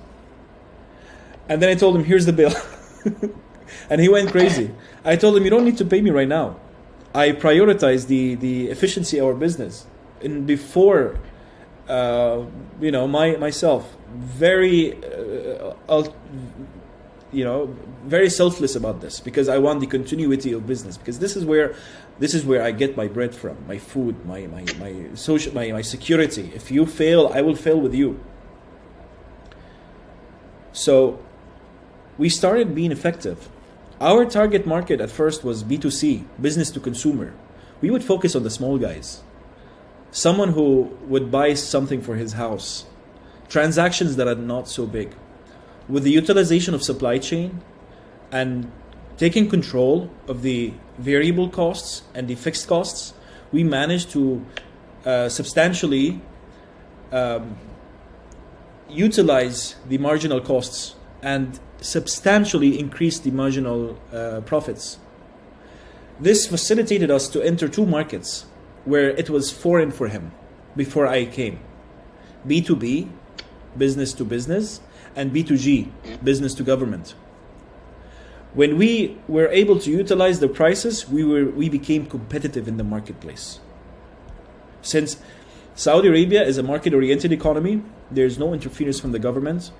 Speaker 1: And then I told him, here's the bill. And he went crazy. I told him, you don't need to pay me right now. I prioritize the efficiency of our business. And before, myself, very selfless about this, because I want the continuity of business, because this is where I get my bread from, my food, my social, my security. If you fail, I will fail with you. So we started being effective. Our target market at first was B2C, business to consumer. We would focus on the small guys. Someone who would buy something for his house. Transactions that are not so big. With the utilization of supply chain and taking control of the variable costs and the fixed costs, we managed to substantially utilize the marginal costs and substantially increase the marginal profits. This facilitated us to enter two markets. where it was foreign for him before I came. B2B, business to business, and B2G, business to government. When we were able to utilize the prices, we became competitive in the marketplace. Since Saudi Arabia is a market-oriented economy, there's no interference from the government.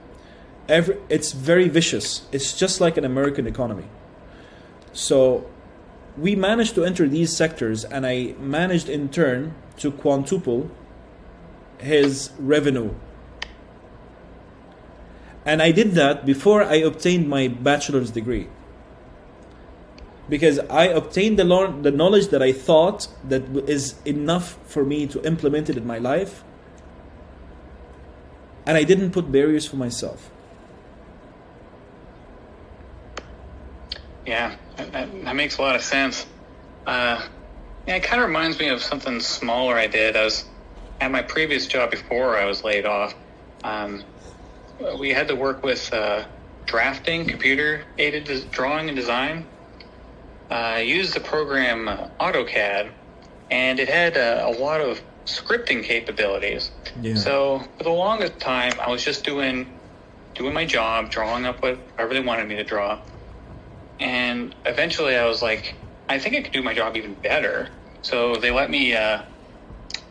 Speaker 1: It's very vicious. It's just like an American economy. So we managed to enter these sectors, and I managed in turn to quintuple his revenue. And I did that before I obtained my bachelor's degree. Because I obtained the knowledge that I thought that is enough for me to implement it in my life. And I didn't put barriers for myself.
Speaker 2: Yeah, that makes a lot of sense. Yeah, it kind of reminds me of something smaller I did. I was at my previous job before I was laid off. We had to work with drafting, computer-aided drawing and design. I used the program AutoCAD, and it had a lot of scripting capabilities.
Speaker 1: Yeah.
Speaker 2: So for the longest time, I was just doing my job, drawing up whatever they wanted me to draw. And eventually I was like, I think I could do my job even better. So they let me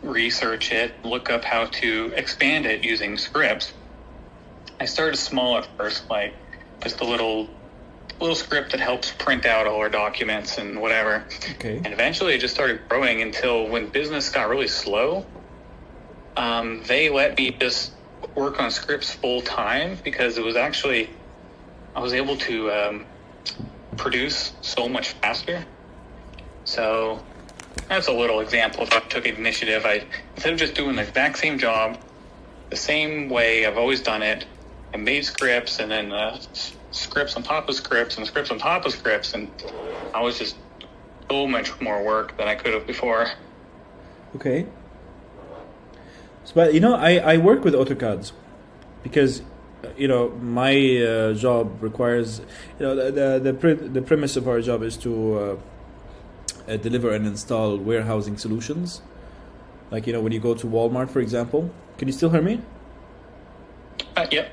Speaker 2: research it, look up how to expand it using scripts. I started small at first, like just a little script that helps print out all our documents and whatever.
Speaker 1: Okay.
Speaker 2: And eventually it just started growing until when business got really slow, they let me just work on scripts full time because it was actually, I was able to produce so much faster. So that's a little example of how I took initiative. Instead of just doing the exact same job, the same way I've always done it, I made scripts and then scripts on top of scripts and scripts on top of scripts, and I was just so much more work than I could have before.
Speaker 1: Okay. So, but I work with AutoCAD because my job requires the premise of our job is to deliver and install warehousing solutions. Like when you go to Walmart, for example. Can you still hear me?
Speaker 2: Yep.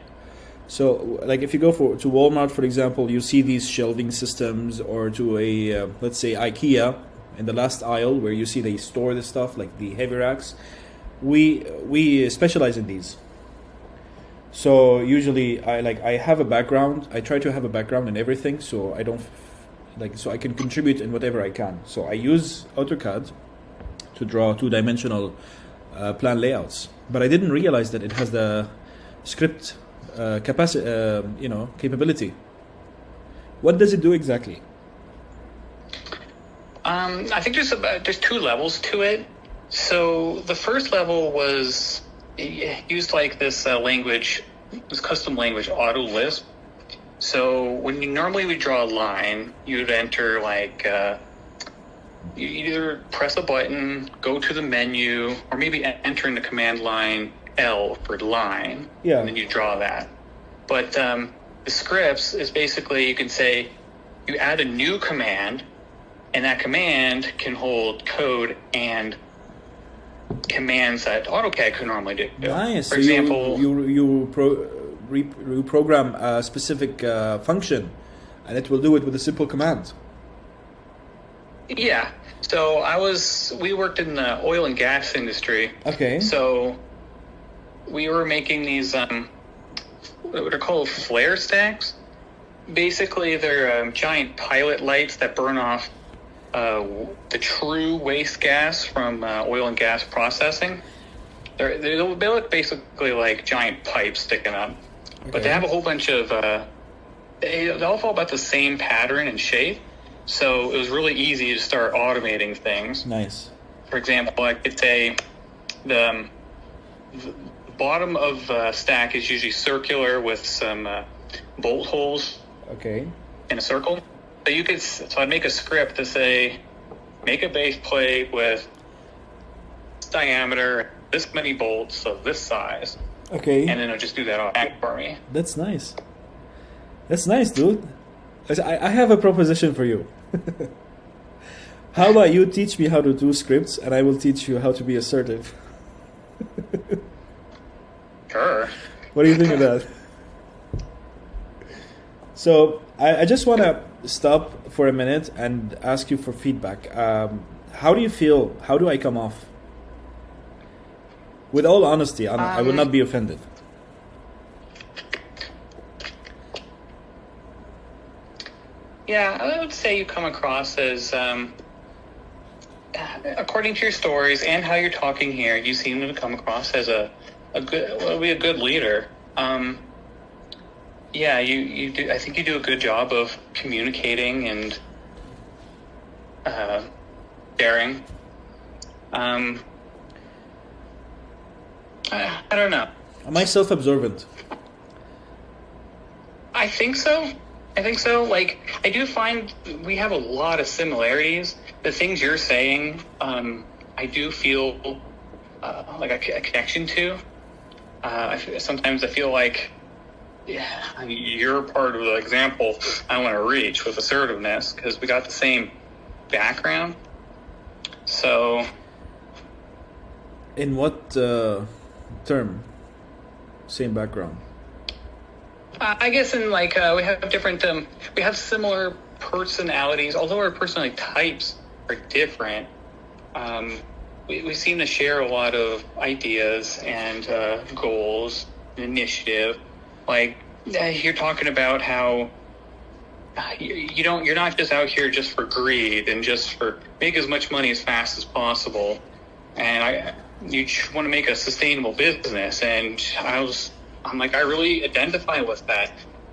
Speaker 1: So, like if you go to Walmart, for example, you see these shelving systems, or to a let's say IKEA in the last aisle where you see they store the stuff like the heavy racks. We specialize in these. So usually I have a background. I try to have a background in everything, so I don't so I can contribute in whatever I can. So I use AutoCAD to draw two-dimensional plan layouts, but I didn't realize that it has the script capability. What does it do exactly?
Speaker 2: I think there's two levels to it. So the first level was used like this language, this custom language, Auto Lisp. So when you normally would draw a line, you'd enter you either press a button, go to the menu, or maybe enter in the command line L for line,
Speaker 1: yeah,
Speaker 2: and then you draw that. But the scripts is basically, you can say, you add a new command, and that command can hold code and commands that AutoCAD could normally do.
Speaker 1: Nice.
Speaker 2: For
Speaker 1: so
Speaker 2: example,
Speaker 1: you program a specific function, and it will do it with a simple command.
Speaker 2: Yeah. So we worked in the oil and gas industry.
Speaker 1: Okay.
Speaker 2: So we were making these what are called flare stacks. Basically, they're giant pilot lights that burn off the true waste gas from oil and gas processing. They look basically like giant pipes sticking up, okay, but they have a whole bunch of they all fall about the same pattern and shape. So it was really easy to start automating things.
Speaker 1: Nice.
Speaker 2: For example, I could say the bottom of the stack is usually circular with some bolt holes.
Speaker 1: Okay.
Speaker 2: In a circle. So I'd make a script to say, make a base plate with this diameter, this many bolts of this size.
Speaker 1: Okay.
Speaker 2: And then it'll just do that all for me.
Speaker 1: That's nice. That's nice, dude. I have a proposition for you. How about you teach me how to do scripts, and I will teach you how to be assertive.
Speaker 2: Sure.
Speaker 1: What do you think of that? So I just want to stop for a minute and ask you for feedback. How do you feel? How do I come off? With all honesty, I will not be offended.
Speaker 2: Yeah, I would say you come across as, according to your stories and how you're talking here, you seem to come across as a good leader. Yeah, you do. I think you do a good job of communicating and sharing. I don't know.
Speaker 1: Am I self-absorbent?
Speaker 2: I think so. Like, I do find we have a lot of similarities. The things you're saying, I do feel like a connection to. Sometimes I feel like, yeah, you're part of the example I want to reach with assertiveness because we got the same background. So,
Speaker 1: in what term? Same background.
Speaker 2: I guess in like we have different, we have similar personalities, although our personality types are different. We seem to share a lot of ideas and goals, initiative. Like you're talking about how you're not just out here just for greed and just for make as much money as fast as possible. And you want to make a sustainable business. And I'm like, I really identify with that.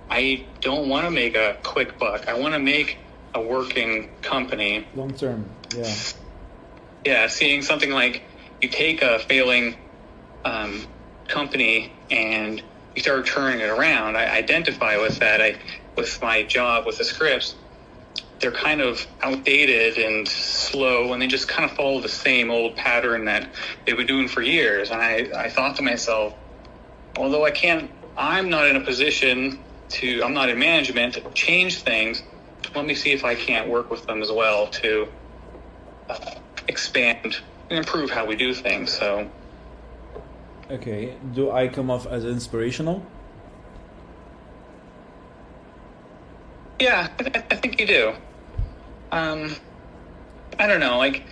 Speaker 2: I don't want to make a quick buck. I want to make a working company.
Speaker 1: Long term, yeah.
Speaker 2: Yeah, seeing something like you take a failing company and you start turning it around. I identify with that. With my job, with the scripts, they're kind of outdated and slow, and they just kind of follow the same old pattern that they've been doing for years. And I thought to myself, although I'm not in a position I'm not in management to change things, let me see if I can't work with them as well to expand and improve how we do things. So,
Speaker 1: okay, do I come off as inspirational?
Speaker 2: Yeah, I think you do. I don't know, like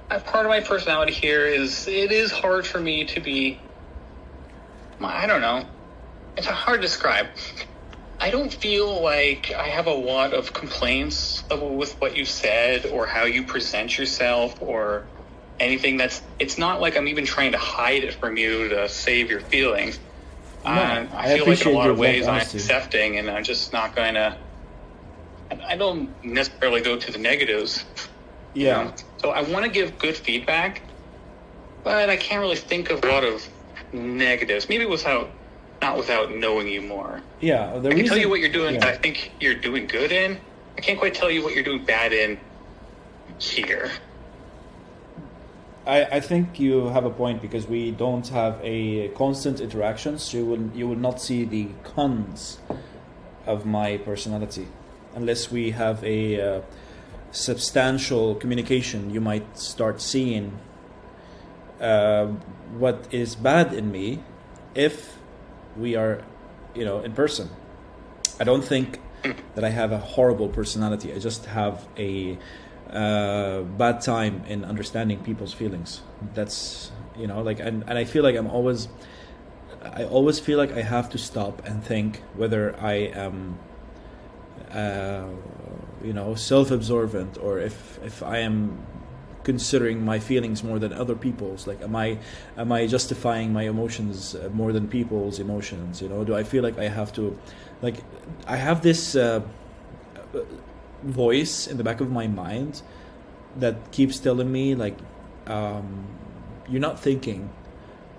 Speaker 2: part of my personality here is it is hard for me to be, I don't know, it's hard to describe. I don't feel like I have a lot of complaints with what you said or how you present yourself or anything it's not like I'm even trying to hide it from you to save your feelings.
Speaker 1: No,
Speaker 2: I feel like in a lot of ways I'm accepting and I'm just not going to, I don't necessarily go to the negatives.
Speaker 1: Yeah.
Speaker 2: You know? So I want to give good feedback, but I can't really think of a lot of negatives. Maybe not without knowing you more.
Speaker 1: Yeah.
Speaker 2: I can tell you what you're doing that I think you're doing good in. I can't quite tell you what you're doing bad in here.
Speaker 1: I think you have a point because we don't have a constant interaction, so you will not see the cons of my personality unless we have a substantial communication. You might start seeing what is bad in me if we are, in person. I don't think that I have a horrible personality. I just have a bad time in understanding people's feelings. That's and I feel like I always feel like I have to stop and think whether I am self-absorbent or if I am considering my feelings more than other people's. Like am I justifying my emotions more than people's emotions? Do I feel like I have to, like I have this voice in the back of my mind that keeps telling me like you're not thinking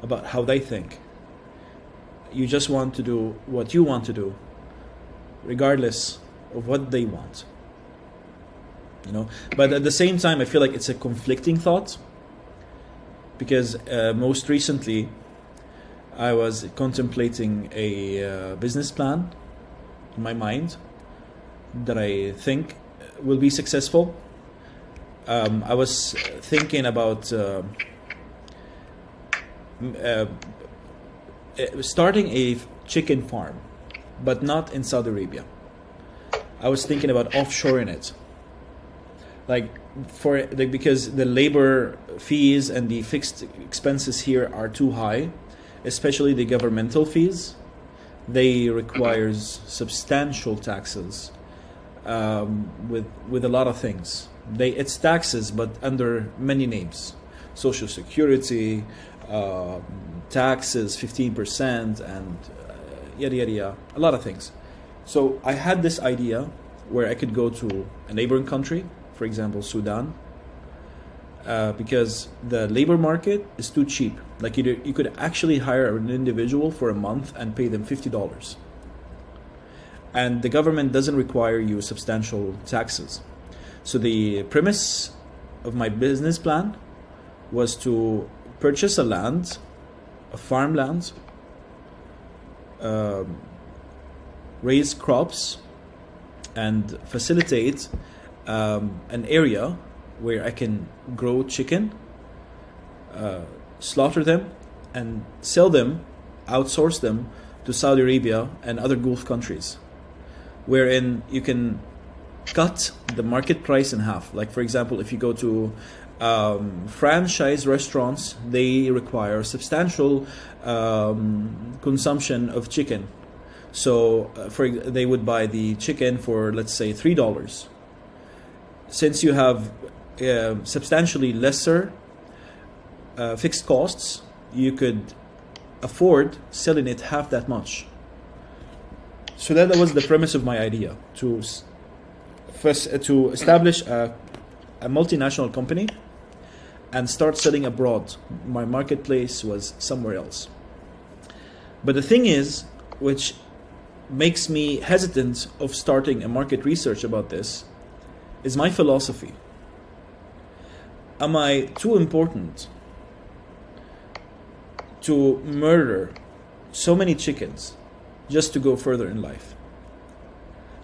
Speaker 1: about how they think. You just want to do what you want to do regardless of what they want. But at the same time I feel like it's a conflicting thought because most recently I was contemplating a business plan in my mind that I think will be successful. I was thinking about starting a chicken farm, but not in Saudi Arabia. I was thinking about offshoring it, because the labor fees and the fixed expenses here are too high, especially the governmental fees. They requires substantial taxes with a lot of things. It's taxes, but under many names: Social Security, taxes 15%, and yada yada yada, a lot of things. So I had this idea where I could go to a neighboring country, for example, Sudan, because the labor market is too cheap. Like you could actually hire an individual for a month and pay them $50. And the government doesn't require you substantial taxes. So the premise of my business plan was to purchase a farmland, raise crops, and facilitate an area where I can grow chicken, slaughter them, and sell them, outsource them to Saudi Arabia and other Gulf countries, wherein you can cut the market price in half. Like, for example, if you go to franchise restaurants, they require substantial consumption of chicken. So they would buy the chicken for, let's say, $3. Since you have substantially lesser fixed costs, you could afford selling it half that much. So that was the premise of my idea, to establish a multinational company and start selling abroad. My marketplace was somewhere else. But the thing is, which makes me hesitant of starting a market research about this, is my philosophy. Am I too important to murder so many chickens just to go further in life?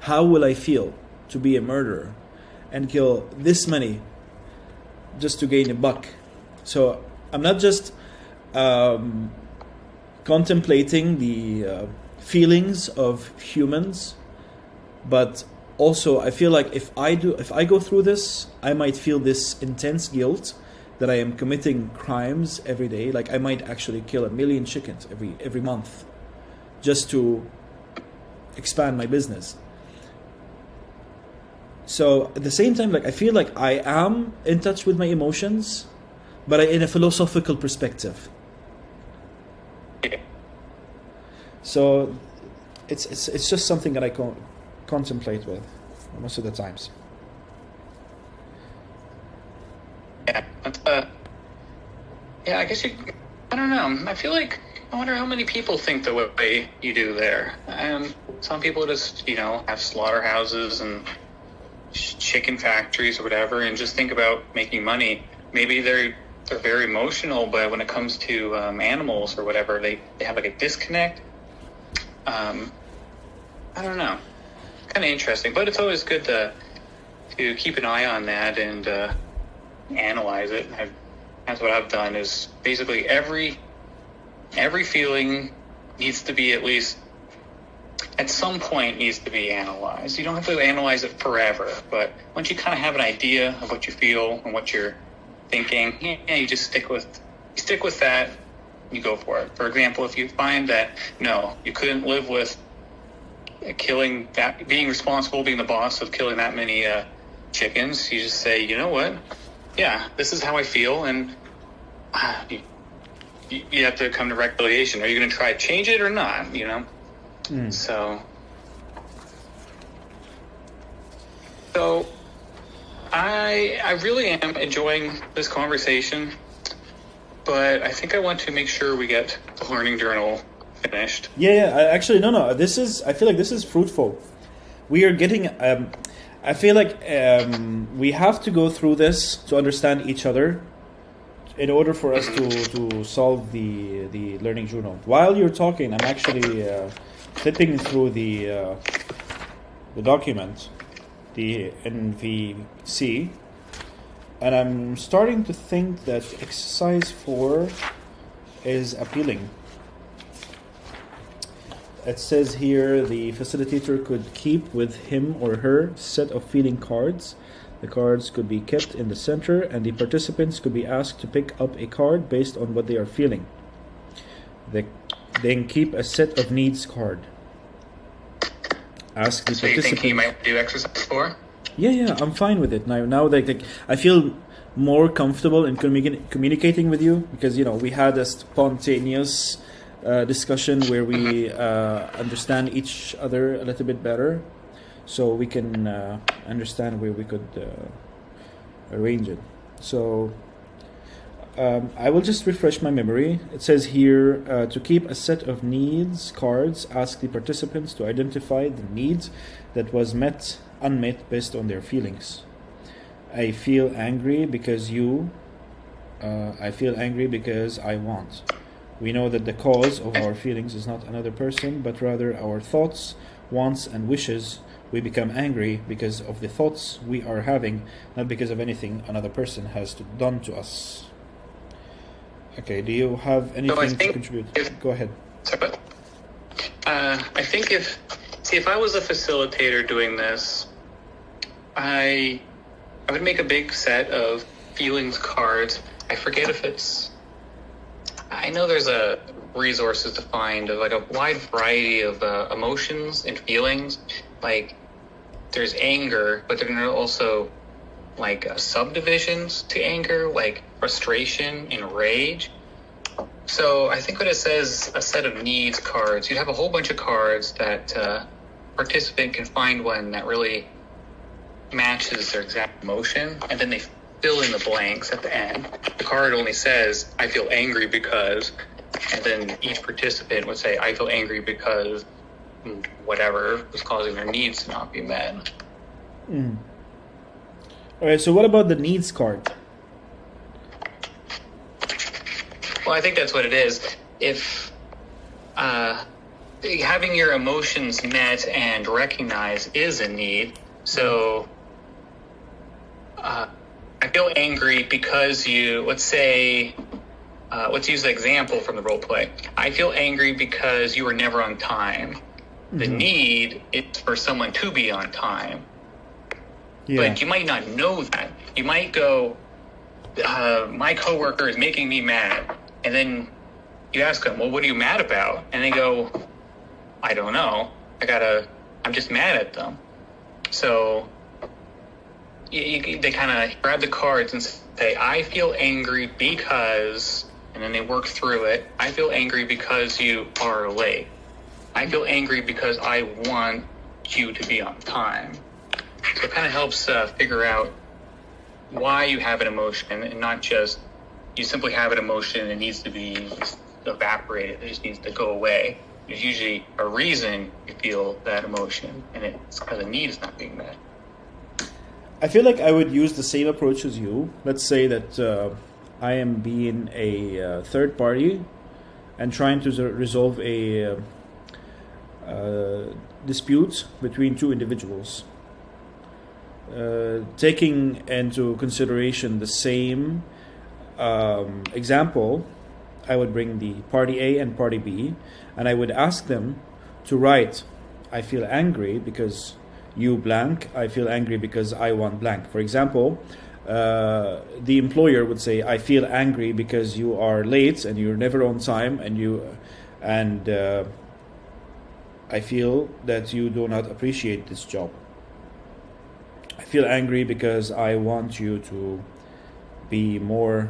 Speaker 1: How will I feel to be a murderer and kill this many just to gain a buck? So I'm not just contemplating the feelings of humans, but also I feel like if I go through this, I might feel this intense guilt that I am committing crimes every day. Like I might actually kill 1 million chickens every month just to expand my business. So at the same time, like I feel like I am in touch with my emotions, but in a philosophical perspective. So it's just something that I contemplate with most of the times.
Speaker 2: Yeah, I guess I don't know. I feel like I wonder how many people think the way you do there. Some people just have slaughterhouses and chicken factories or whatever, and just think about making money. Maybe they're very emotional, but when it comes to animals or whatever, they have like a disconnect. I don't know. Kind of interesting, but it's always good to keep an eye on that and analyze it. That's what I've done. Is basically every feeling needs to be, at least at some point, needs to be analyzed. You don't have to analyze it forever, but once you kind of have an idea of what you feel and what you're thinking, you just stick with that. You go for it. For example, if you find that no, you couldn't live with killing that, being responsible, being the boss of killing that many chickens, you just say, you know what? Yeah, this is how I feel, and you have to come to reconciliation. Are you going to try to change it or not? So I really am enjoying this conversation, but I think I want to make sure we get the learning journal finished.
Speaker 1: Actually, no. I feel like this is fruitful. We are getting. I feel like we have to go through this to understand each other, in order for us to solve the learning journal. While you're talking, I'm actually flipping through the document, the NVC, And I'm starting to think that exercise 4 is appealing. It says here the facilitator could keep with him or her set of feeling cards. The cards could be kept in the center, and the participants could be asked to pick up a card based on what they are feeling. They then keep a set of needs card. Ask the
Speaker 2: So you
Speaker 1: participant.
Speaker 2: think he might do exercise 4?
Speaker 1: Yeah, I'm fine with it now. Now that I feel more comfortable in communicating with you, because we had a spontaneous discussion where we understand each other a little bit better, so we can understand where we could arrange it. So I will just refresh my memory. It says here to keep a set of needs cards, ask the participants to identify the needs that was unmet based on their feelings. I feel angry because I feel angry because I want. We know that the cause of our feelings is not another person, but rather our thoughts, wants, and wishes. We become angry because of the thoughts we are having, not because of anything another person has done to us. Okay, do you have anything to contribute? Go ahead.
Speaker 2: Sorry, I think if I was a facilitator doing this, I would make a big set of feelings cards. I forget if I know there's resources to find of like a wide variety of emotions and feelings. Like there's anger, but there are also like subdivisions to anger, like frustration and rage. So I think when it says a set of needs cards, you'd have a whole bunch of cards that participant can find one that really matches their exact emotion, and then they fill in the blanks at the end. The card only says, I feel angry because, and then each participant would say, I feel angry because whatever was causing their needs to not be met.
Speaker 1: Mm. All right, so what about the needs card?
Speaker 2: Well, I think that's what it is. If having your emotions met and recognized is a need, so I feel angry because let's use the example from the role play. I feel angry because you were never on time. Mm-hmm. The need is for someone to be on time. Yeah. But you might not know that. You might go, my coworker is making me mad. And then you ask them, well, what are you mad about? And they go, I don't know. I'm just mad at them. So they kind of grab the cards and say, I feel angry because, and then they work through it. I feel angry because you are late. I feel angry because I want you to be on time. So it kind of helps figure out why you have an emotion, and not just you simply have an emotion and it needs to be evaporated. It just needs to go away. There's usually a reason you feel that emotion, and it's because a need is not being met.
Speaker 1: I feel like I would use the same approach as you. Let's say that I am being a third party and trying to resolve a dispute between two individuals. Taking into consideration the same example, I would bring the party A and party B, and I would ask them to write, I feel angry because you blank, I feel angry because I want blank. For example, the employer would say, I feel angry because you are late and you're never on time, and I feel that you do not appreciate this job. I feel angry because I want you to be more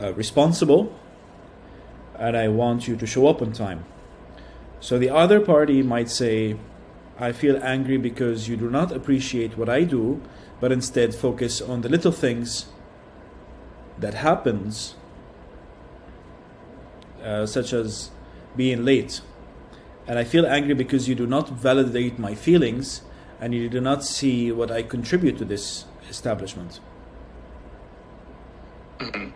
Speaker 1: responsible, and I want you to show up on time. So the other party might say, I feel angry because you do not appreciate what I do, but instead focus on the little things that happens, such as being late. And I feel angry because you do not validate my feelings, and you do not see what I contribute to this establishment.
Speaker 2: Mm-hmm.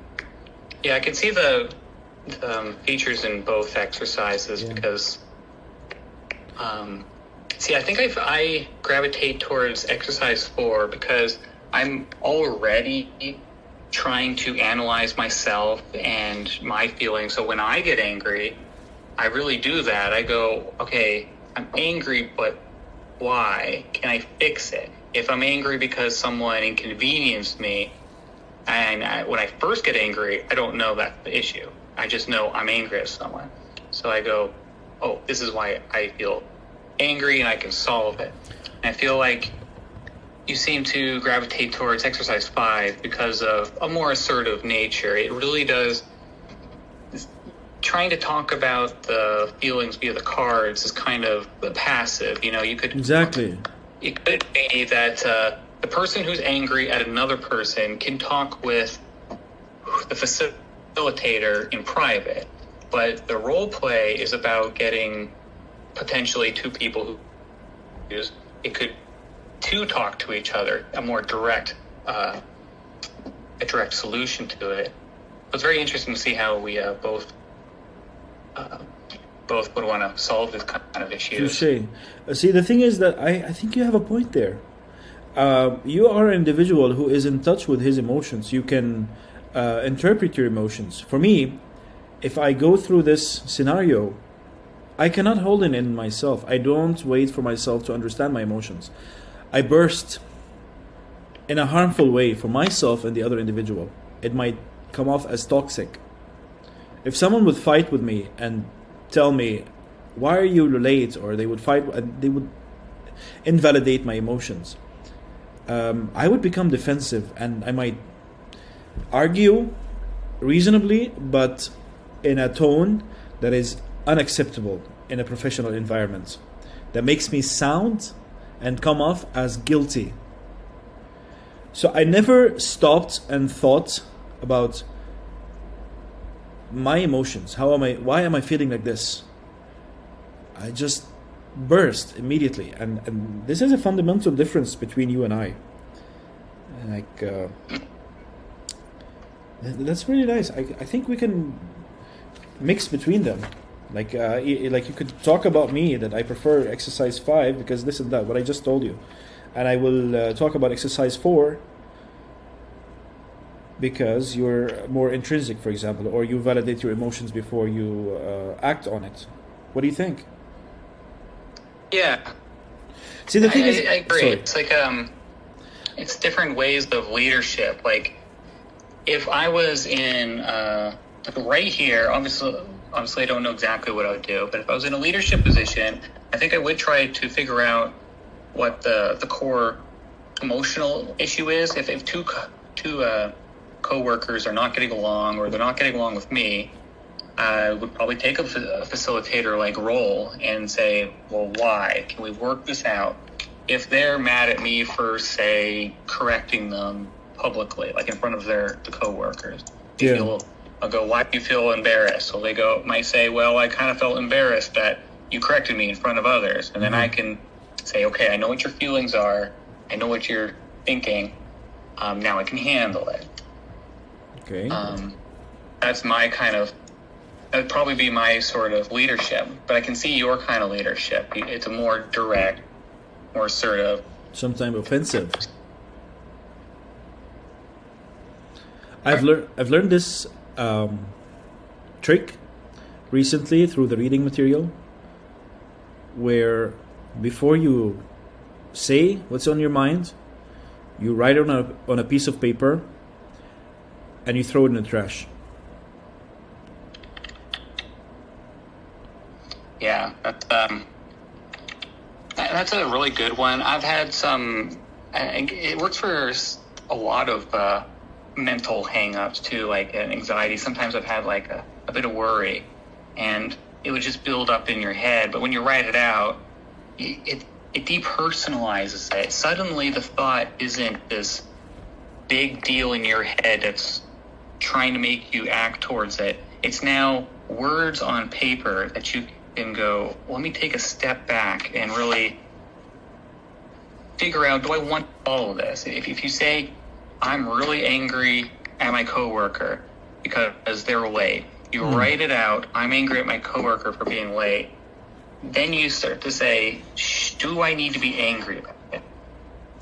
Speaker 2: Yeah, I can see the features in both exercises, because I think I gravitate towards exercise 4 because I'm already trying to analyze myself and my feelings. So when I get angry, I really do that. I go, okay, I'm angry, but why? Can I fix it? If I'm angry because someone inconvenienced me, and when I first get angry, I don't know that's the issue. I just know I'm angry at someone. So I go, oh, this is why I feel angry, and I can solve it. And I feel like you seem to gravitate towards exercise 5 because of a more assertive nature. It really does. Trying to talk about the feelings via the cards is kind of passive. You know, you could
Speaker 1: Exactly.
Speaker 2: It could be that the person who's angry at another person can talk with the facilitator in private, but the role play is about getting potentially two people who use it could to talk to each other, a more direct solution to it. It's very interesting to see how we both would want to solve this kind of issue.
Speaker 1: Touche. See, the thing is that I think you have a point there. You are an individual who is in touch with his emotions. You can interpret your emotions. For me, if I go through this scenario, I cannot hold it in myself. I don't wait for myself to understand my emotions. I burst in a harmful way for myself and the other individual. It might come off as toxic. If someone would fight with me and tell me, why are you late? Or they would fight, they would invalidate my emotions. I would become defensive, and I might argue reasonably, but in a tone that is unacceptable in a professional environment, that makes me sound and come off as guilty. So I never stopped and thought about my emotions. Why am I feeling like this? I just burst immediately, and this is a fundamental difference between you and I. That's really nice. I think we can mix between them. Like you could talk about me that I prefer exercise 5 because this and that, what I just told you, and I will talk about exercise 4 because you're more intrinsic, for example, or you validate your emotions before you act on it. What do you think?
Speaker 2: Yeah.
Speaker 1: See, the thing is,
Speaker 2: I agree.
Speaker 1: sorry.
Speaker 2: It's like it's different ways of leadership. Like if I was in right here, obviously I don't know exactly what I would do, but if I was in a leadership position, I think I would try to figure out what the core emotional issue is. If two co-workers are not getting along, or they're not getting along with me, I would probably take a facilitator-like role and say, well, why? Can we work this out? If they're mad at me for, say, correcting them publicly, like in front of the co-workers, I'll go, why do you feel embarrassed? So they might say, well, I kind of felt embarrassed that you corrected me in front of others. And then I can say, okay, I know what your feelings are. I know what you're thinking. Now I can handle it.
Speaker 1: Okay.
Speaker 2: That's my that would probably be my sort of leadership. But I can see your kind of leadership. It's a more direct, more assertive.
Speaker 1: Sometimes offensive. I've learned this trick recently through the reading material, where before you say what's on your mind, you write it on a piece of paper and you throw it in the trash.
Speaker 2: Yeah, that's a really good one. I've had some. It works for a lot of mental hang-ups too, like anxiety. Sometimes I've had like a bit of worry, and it would just build up in your head. But when you write it out, it depersonalizes it. Suddenly, the thought isn't this big deal in your head that's trying to make you act towards it. It's now words on paper that you can go, let me take a step back and really figure out, do I want all of this? If you say, I'm really angry at my coworker because they're late, you write it out, I'm angry at my coworker for being late, then you start to say, do I need to be angry about it?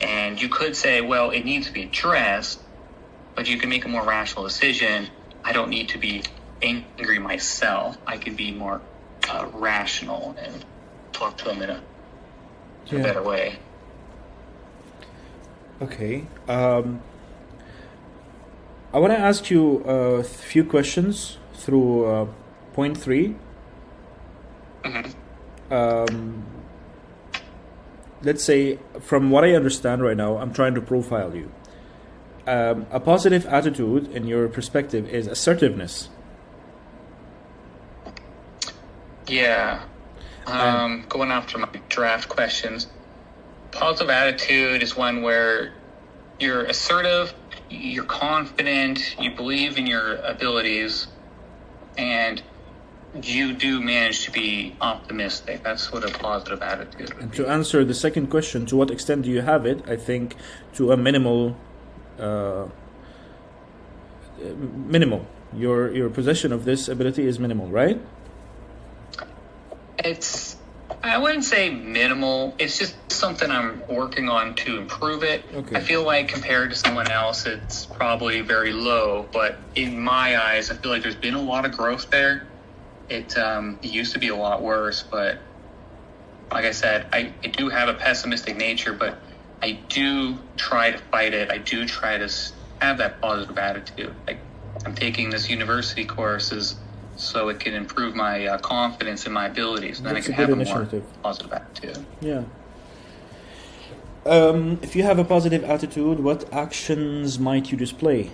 Speaker 2: And you could say, well, it needs to be addressed, but you can make a more rational decision. I don't need to be angry myself. I can be more rational and talk to them in a better way.
Speaker 1: Okay. I want to ask you a few questions through point 3. Let's say, from what I understand right now, I'm trying to profile you. A positive attitude, in your perspective, is assertiveness.
Speaker 2: Yeah. Going after my draft questions. Positive attitude is one where you're assertive, you're confident, you believe in your abilities, and you do manage to be optimistic. That's what a positive attitude would
Speaker 1: And
Speaker 2: be.
Speaker 1: to answer the second question, to what extent do you have it? I think to a minimal. Your possession of this ability is minimal, right?
Speaker 2: I wouldn't say minimal. It's just something I'm working on to improve it.
Speaker 1: Okay.
Speaker 2: I feel like compared to someone else, it's probably very low. But in my eyes, I feel like there's been a lot of growth there. It used to be a lot worse. But like I said, I do have a pessimistic nature, but I do try to fight it. I do try to have that positive attitude. Like, I'm taking this university courses so it can improve my confidence in my abilities. And then I
Speaker 1: That's a
Speaker 2: can have
Speaker 1: good
Speaker 2: a more
Speaker 1: initiative.
Speaker 2: positive attitude.
Speaker 1: Yeah. If you have a positive attitude, what actions might you display?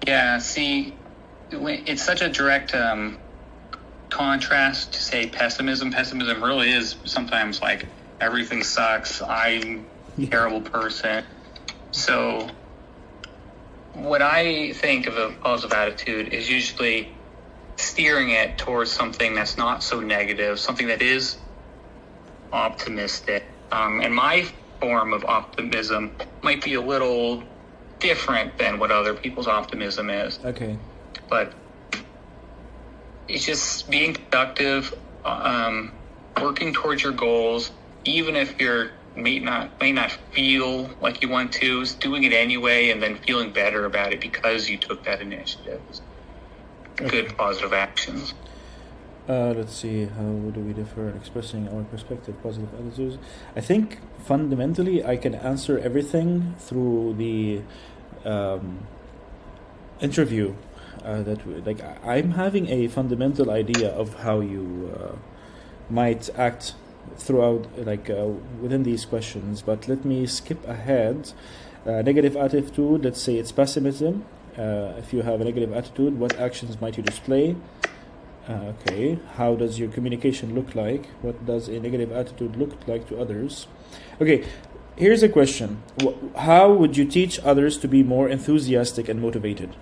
Speaker 2: Yeah, see, it's such a direct contrast to say pessimism. Pessimism really is sometimes like everything sucks. I'm a terrible person. So what I think of a positive attitude is usually steering it towards something that's not so negative, something that is optimistic. And my form of optimism might be a little different than what other people's optimism is.
Speaker 1: Okay.
Speaker 2: But it's just being productive, working towards your goals, even if you may not feel like you want to, is doing it anyway, and then feeling better about it because you took that initiative. Good positive actions.
Speaker 1: Let's see, how do we differ in expressing our perspective, positive attitudes? I think fundamentally I can answer everything through the interview. I'm having a fundamental idea of how you might act throughout, within these questions. But let me skip ahead. Negative attitude. Let's say it's pessimism. If you have a negative attitude, what actions might you display? Okay. How does your communication look like? What does a negative attitude look like to others? Okay. Here's a question. How would you teach others to be more enthusiastic and motivated?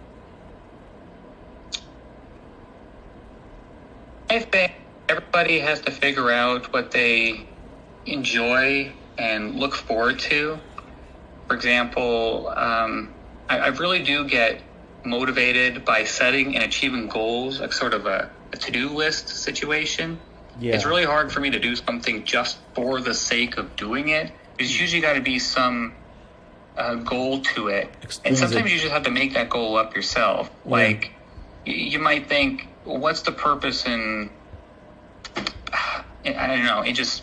Speaker 2: I think everybody has to figure out what they enjoy and look forward to. For example, I really do get motivated by setting and achieving goals, like sort of a to-do list situation.
Speaker 1: Yeah.
Speaker 2: It's really hard for me to do something just for the sake of doing it. There's usually got to be some goal to it. And sometimes you just have to make that goal up yourself.
Speaker 1: Yeah.
Speaker 2: Like, you might think, well, what's the purpose in, I don't know, it just,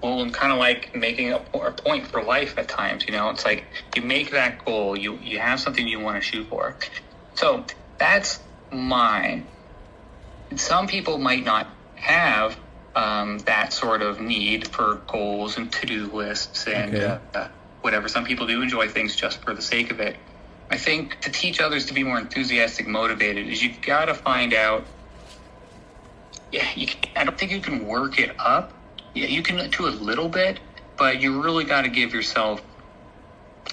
Speaker 2: well, I'm kind of like making a point for life at times, you know? It's like you make that goal, you have something you want to shoot for. So that's mine. Some people might not have that sort of need for goals and to-do lists and whatever. Some people do enjoy things just for the sake of it. I think to teach others to be more enthusiastic, motivated, is you got to find out. I don't think you can work it up. Yeah, you can do a little bit, but you really got to give yourself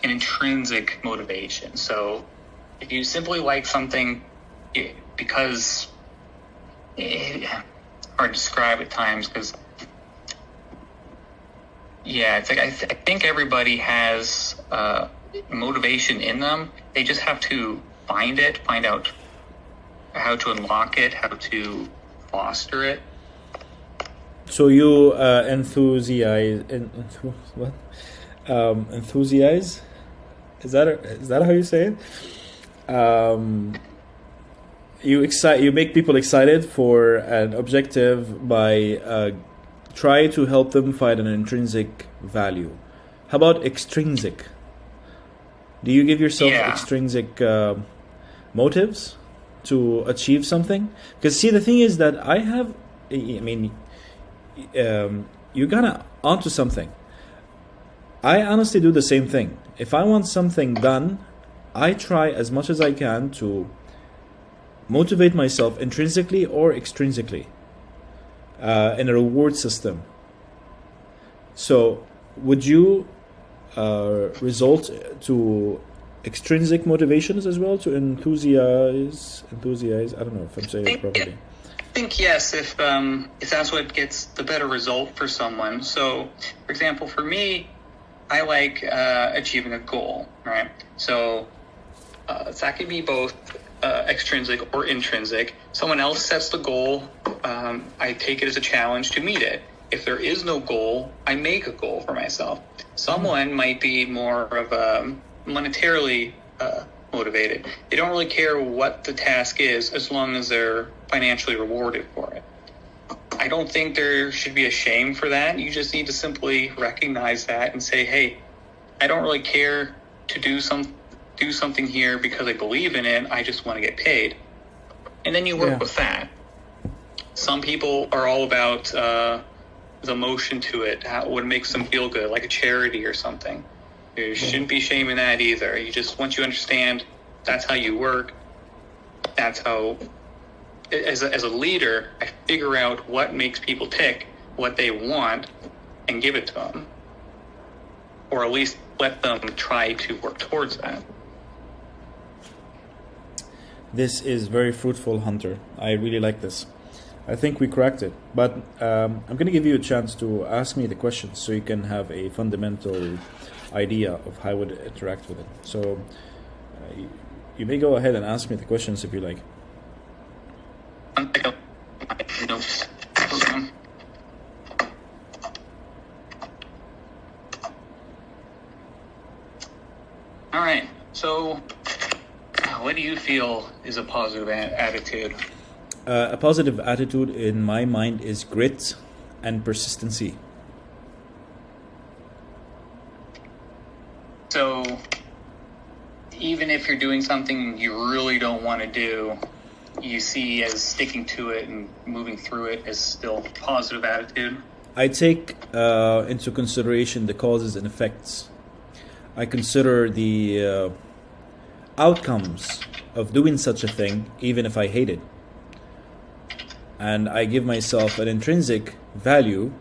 Speaker 2: an intrinsic motivation. So if you simply like something because it's hard to describe at times, because it's like I think everybody has motivation in them. They just have to find out how to unlock it, how to foster it.
Speaker 1: So you what? Enthusiase? Is that how you say it? You make people excited for an objective by try to help them find an intrinsic value. How about extrinsic? Do you give yourself extrinsic motives to achieve something? Because see, the thing is that I mean, you got onto something. I honestly do the same thing. If I want something done, I try as much as I can to motivate myself intrinsically or extrinsically in a reward system. So, would you result to extrinsic motivations as well, to enthusiase? I don't know if I'm saying it properly.
Speaker 2: I think yes, if that's what gets the better result for someone. So, for example, for me, I like achieving a goal, right? So that could be both extrinsic or intrinsic. Someone else sets the goal. I take it as a challenge to meet it. If there is no goal, I make a goal for myself. Someone might be more of monetarily motivated. They don't really care what the task is as long as they're financially rewarded for it. I don't think there should be a shame for that. You just need to simply recognize that and say, hey, I don't really care to do something here because I believe in it. I just want to get paid. And then you work with that. Some people are all about the motion to it, what makes them feel good, like a charity or something. There shouldn't be shame in that either. Once you understand that's how you work, that's how, as a leader, I figure out what makes people tick, what they want, and give it to them. Or at least let them try to work towards that.
Speaker 1: This is very fruitful, Hunter. I really like this. I think we cracked it. But I'm going to give you a chance to ask me the questions so you can have a fundamental idea of how I would interact with it. So you may go ahead and ask me the questions if you like.
Speaker 2: All right. So what do you feel is a positive attitude?
Speaker 1: A positive attitude in my mind is grit and persistency.
Speaker 2: So even if you're doing something you really don't want to do, you see as sticking to it and moving through it as still a positive attitude?
Speaker 1: I take into consideration the causes and effects. I consider the outcomes of doing such a thing, even if I hate it. And I give myself an intrinsic value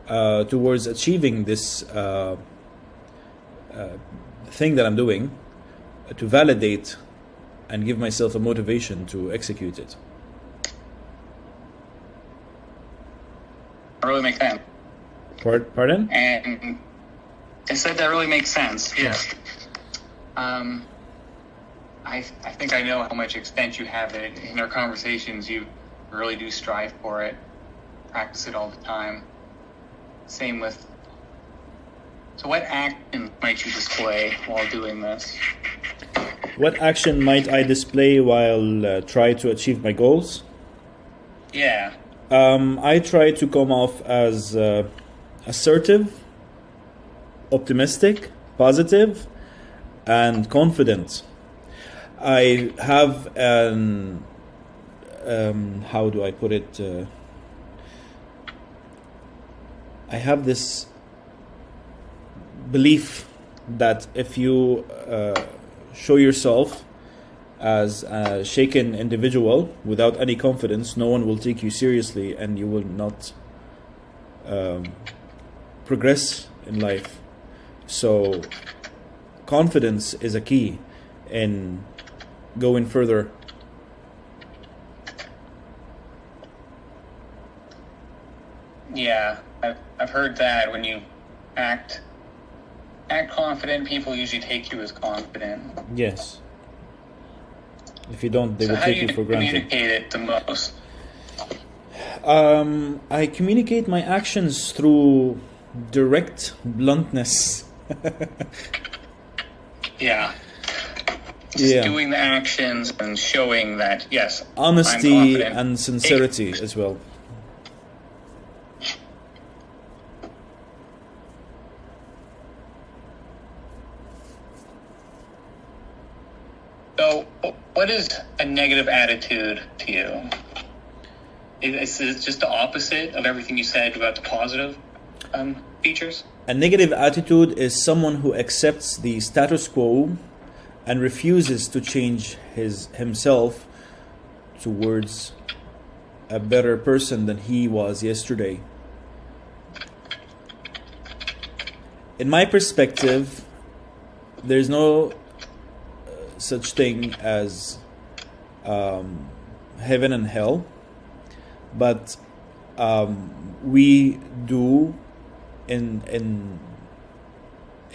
Speaker 1: towards achieving this thing that I'm doing, to validate and give myself a motivation to execute it.
Speaker 2: That really makes sense.
Speaker 1: Pardon?
Speaker 2: And I said that really makes sense. Yeah. I think I know how much extent you have it. In our conversations, you really do strive for it, practice it all the time. Same with. So what action might you display while doing this?
Speaker 1: What action might I display while try to achieve my goals?
Speaker 2: Yeah.
Speaker 1: I try to come off as assertive, optimistic, positive, and confident. I have an how do I put it? I have this belief that if you show yourself as a shaken individual without any confidence, no one will take you seriously and you will not progress in life. So confidence is a key in going further.
Speaker 2: Yeah, I've heard that when you act confident, people usually take you as confident.
Speaker 1: Yes. If you don't, they will take you for granted.
Speaker 2: How do you communicate it the most?
Speaker 1: I communicate my actions through direct bluntness.
Speaker 2: Yeah. Just
Speaker 1: Yeah.
Speaker 2: doing the actions and showing that, yes, I'm
Speaker 1: Honesty
Speaker 2: confident.
Speaker 1: and sincerity as well.
Speaker 2: So, what is a negative attitude to you? Is it just the opposite of everything you said about the positive features?
Speaker 1: A negative attitude is someone who accepts the status quo and refuses to change himself towards a better person than he was yesterday. In my perspective, there's no such thing as heaven and hell, but we do in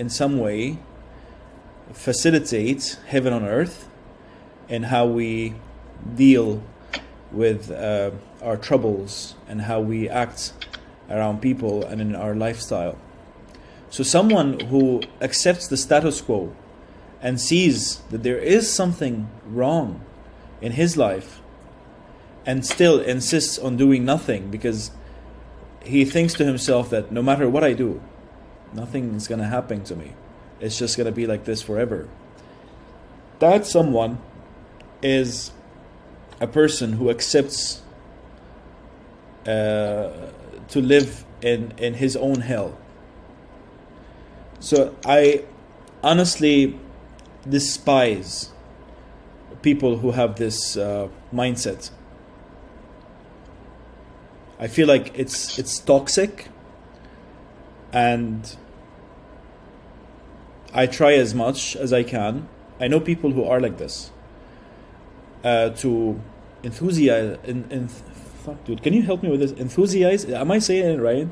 Speaker 1: some way facilitate heaven on earth in how we deal with our troubles and how we act around people and in our lifestyle. So someone who accepts the status quo and sees that there is something wrong in his life and still insists on doing nothing because he thinks to himself that no matter what I do, nothing is going to happen to me. It's just going to be like this forever. That someone is a person who accepts to live in his own hell. So I honestly despise people who have this mindset. I feel like it's toxic, and I try as much as I can. I know people who are like this. To enthusiaze, fuck, dude, can you help me with this? Enthusiaze? Am I saying it right?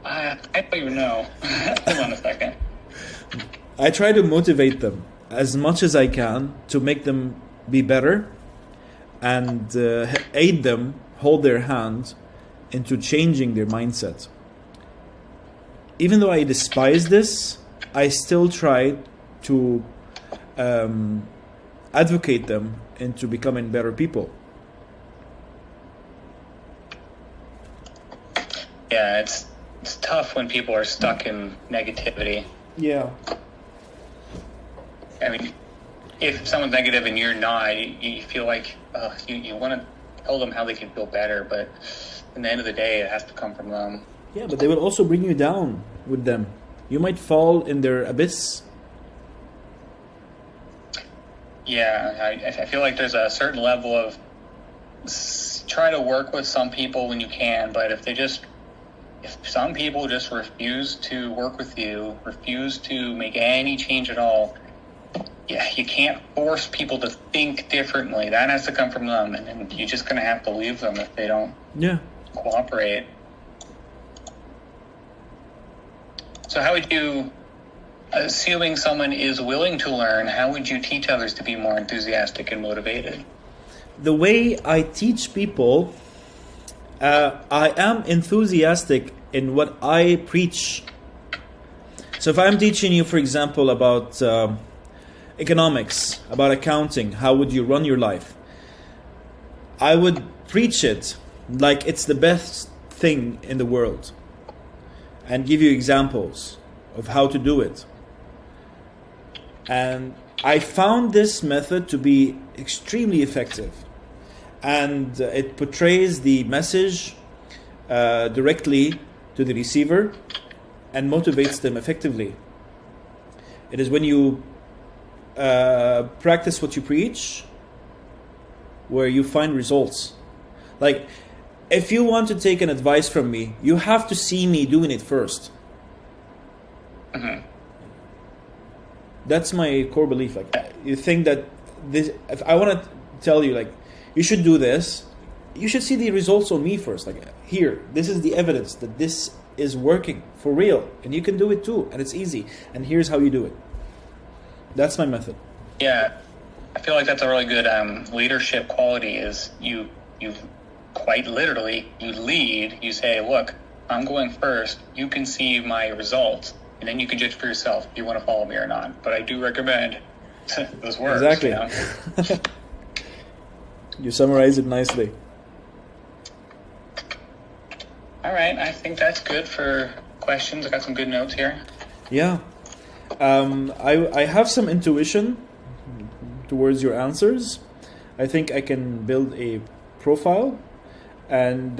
Speaker 2: I don't even know. Hold on a second.
Speaker 1: I try to motivate them as much as I can to make them be better and aid them, hold their hand into changing their mindset. Even though I despise this, I still try to advocate them into becoming better people.
Speaker 2: Yeah, it's tough when people are stuck in negativity.
Speaker 1: Yeah.
Speaker 2: I mean, if someone's negative and you're not, you feel like you want to tell them how they can feel better, but in the end of the day, it has to come from them.
Speaker 1: Yeah, but they will also bring you down with them. You might fall in their abyss.
Speaker 2: Yeah, I feel like there's a certain level of try to work with some people when you can, but if some people just refuse to work with you, refuse to make any change at all, yeah, you can't force people to think differently. That has to come from them, and then you're just going to have to leave them if they don't cooperate. So how would you, assuming someone is willing to learn, how would you teach others to be more enthusiastic and motivated?
Speaker 1: The way I teach people, I am enthusiastic in what I preach. So if I'm teaching you, for example, about economics, about accounting, how would you run your life? I would preach it like it's the best thing in the world and give you examples of how to do it. And I found this method to be extremely effective, and it portrays the message directly to the receiver and motivates them effectively. It is when you practice what you preach where you find results. Like, if you want to take an advice from me, you have to see me doing it first.
Speaker 2: Mm-hmm.
Speaker 1: That's my core belief. Like, you think that this, if I want to tell you, like, you should do this, you should see the results on me first. Like, here, this is the evidence that this is working for real, and you can do it too, and it's easy, and here's how you do it. That's my method.
Speaker 2: Yeah, I feel like that's a really good leadership quality, is you quite literally, you lead, you say, look, I'm going first, you can see my results, and then you can judge for yourself if you want to follow me or not. But I do recommend those words.
Speaker 1: Exactly.
Speaker 2: You know?
Speaker 1: You summarize it nicely.
Speaker 2: All right, I think that's good for questions. I got some good notes here.
Speaker 1: Yeah. I have some intuition towards your answers. I think I can build a profile, and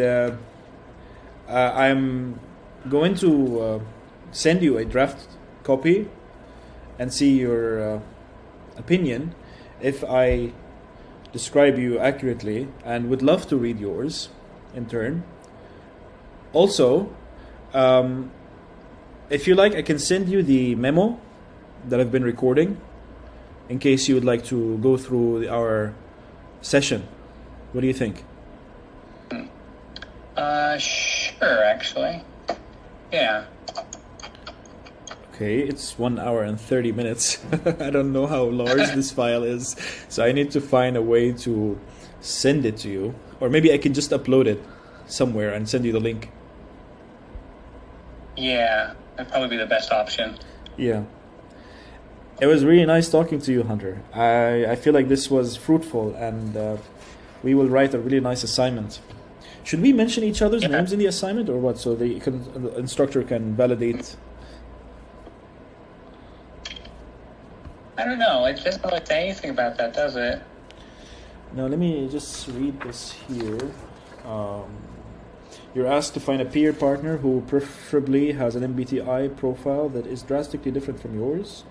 Speaker 1: I'm going to send you a draft copy and see your opinion if I describe you accurately, and would love to read yours in turn. Also, if you like, I can send you the memo that I've been recording in case you would like to go through our session. What do you think?
Speaker 2: Sure, actually. Yeah.
Speaker 1: Okay, it's 1 hour and 30 minutes. I don't know how large this file is, so I need to find a way to send it to you. Or maybe I can just upload it somewhere and send you the link.
Speaker 2: Yeah, that'd probably be the best option.
Speaker 1: Yeah. It was really nice talking to you, Hunter. I feel like this was fruitful, and we will write a really nice assignment. Should we mention each other's names in the assignment, or what, so the instructor can validate?
Speaker 2: I don't know. It doesn't really say anything about that, does it?
Speaker 1: Now, let me just read this here. You're asked to find a peer partner who preferably has an MBTI profile that is drastically different from yours.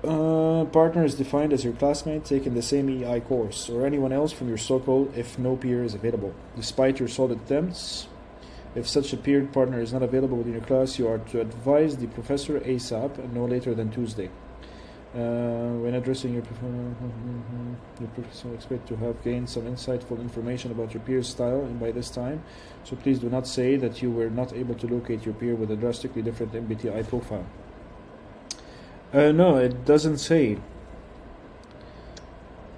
Speaker 1: Partner is defined as your classmate taking the same EI course, or anyone else from your circle if no peer is available. Despite your solid attempts, if such a peer partner is not available within your class, you are to advise the professor ASAP and no later than Tuesday. When addressing your professor, expect to have gained some insightful information about your peer's style and by this time, so please do not say that you were not able to locate your peer with a drastically different MBTI profile. No, it doesn't say.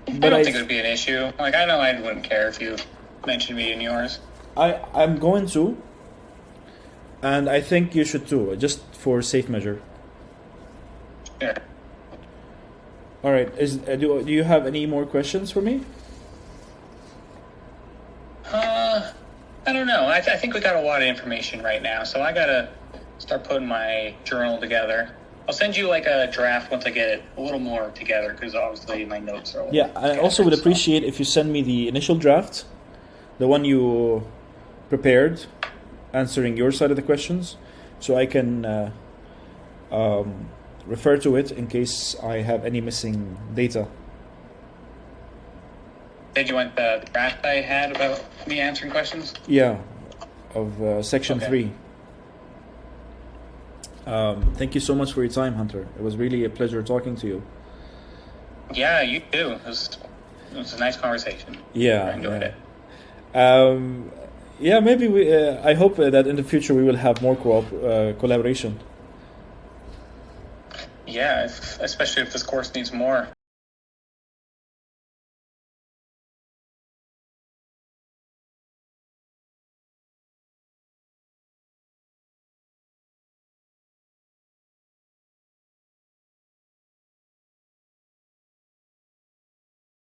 Speaker 2: But I don't think it would be an issue. Like, I know I wouldn't care if you mentioned me in yours.
Speaker 1: I'm going to, and I think you should too, just for safe measure.
Speaker 2: Sure.
Speaker 1: All right. Do you have any more questions for me?
Speaker 2: I don't know. I think we got a lot of information right now, so I gotta start putting my journal together. I'll send you like a draft once I get it a little more together, because obviously my notes are.
Speaker 1: Yeah, I also would appreciate if you send me the initial draft, the one you prepared, answering your side of the questions, so I can refer to it in case I have any missing data.
Speaker 2: Did you want the draft I had about me answering questions?
Speaker 1: Yeah, of section 3. Thank you so much for your time, Hunter. It was really a pleasure talking to you.
Speaker 2: Yeah, you too. It was a nice conversation.
Speaker 1: Yeah,
Speaker 2: I enjoyed it.
Speaker 1: Yeah, maybe we. I hope that in the future we will have more collaboration.
Speaker 2: Yeah, especially if this course needs more.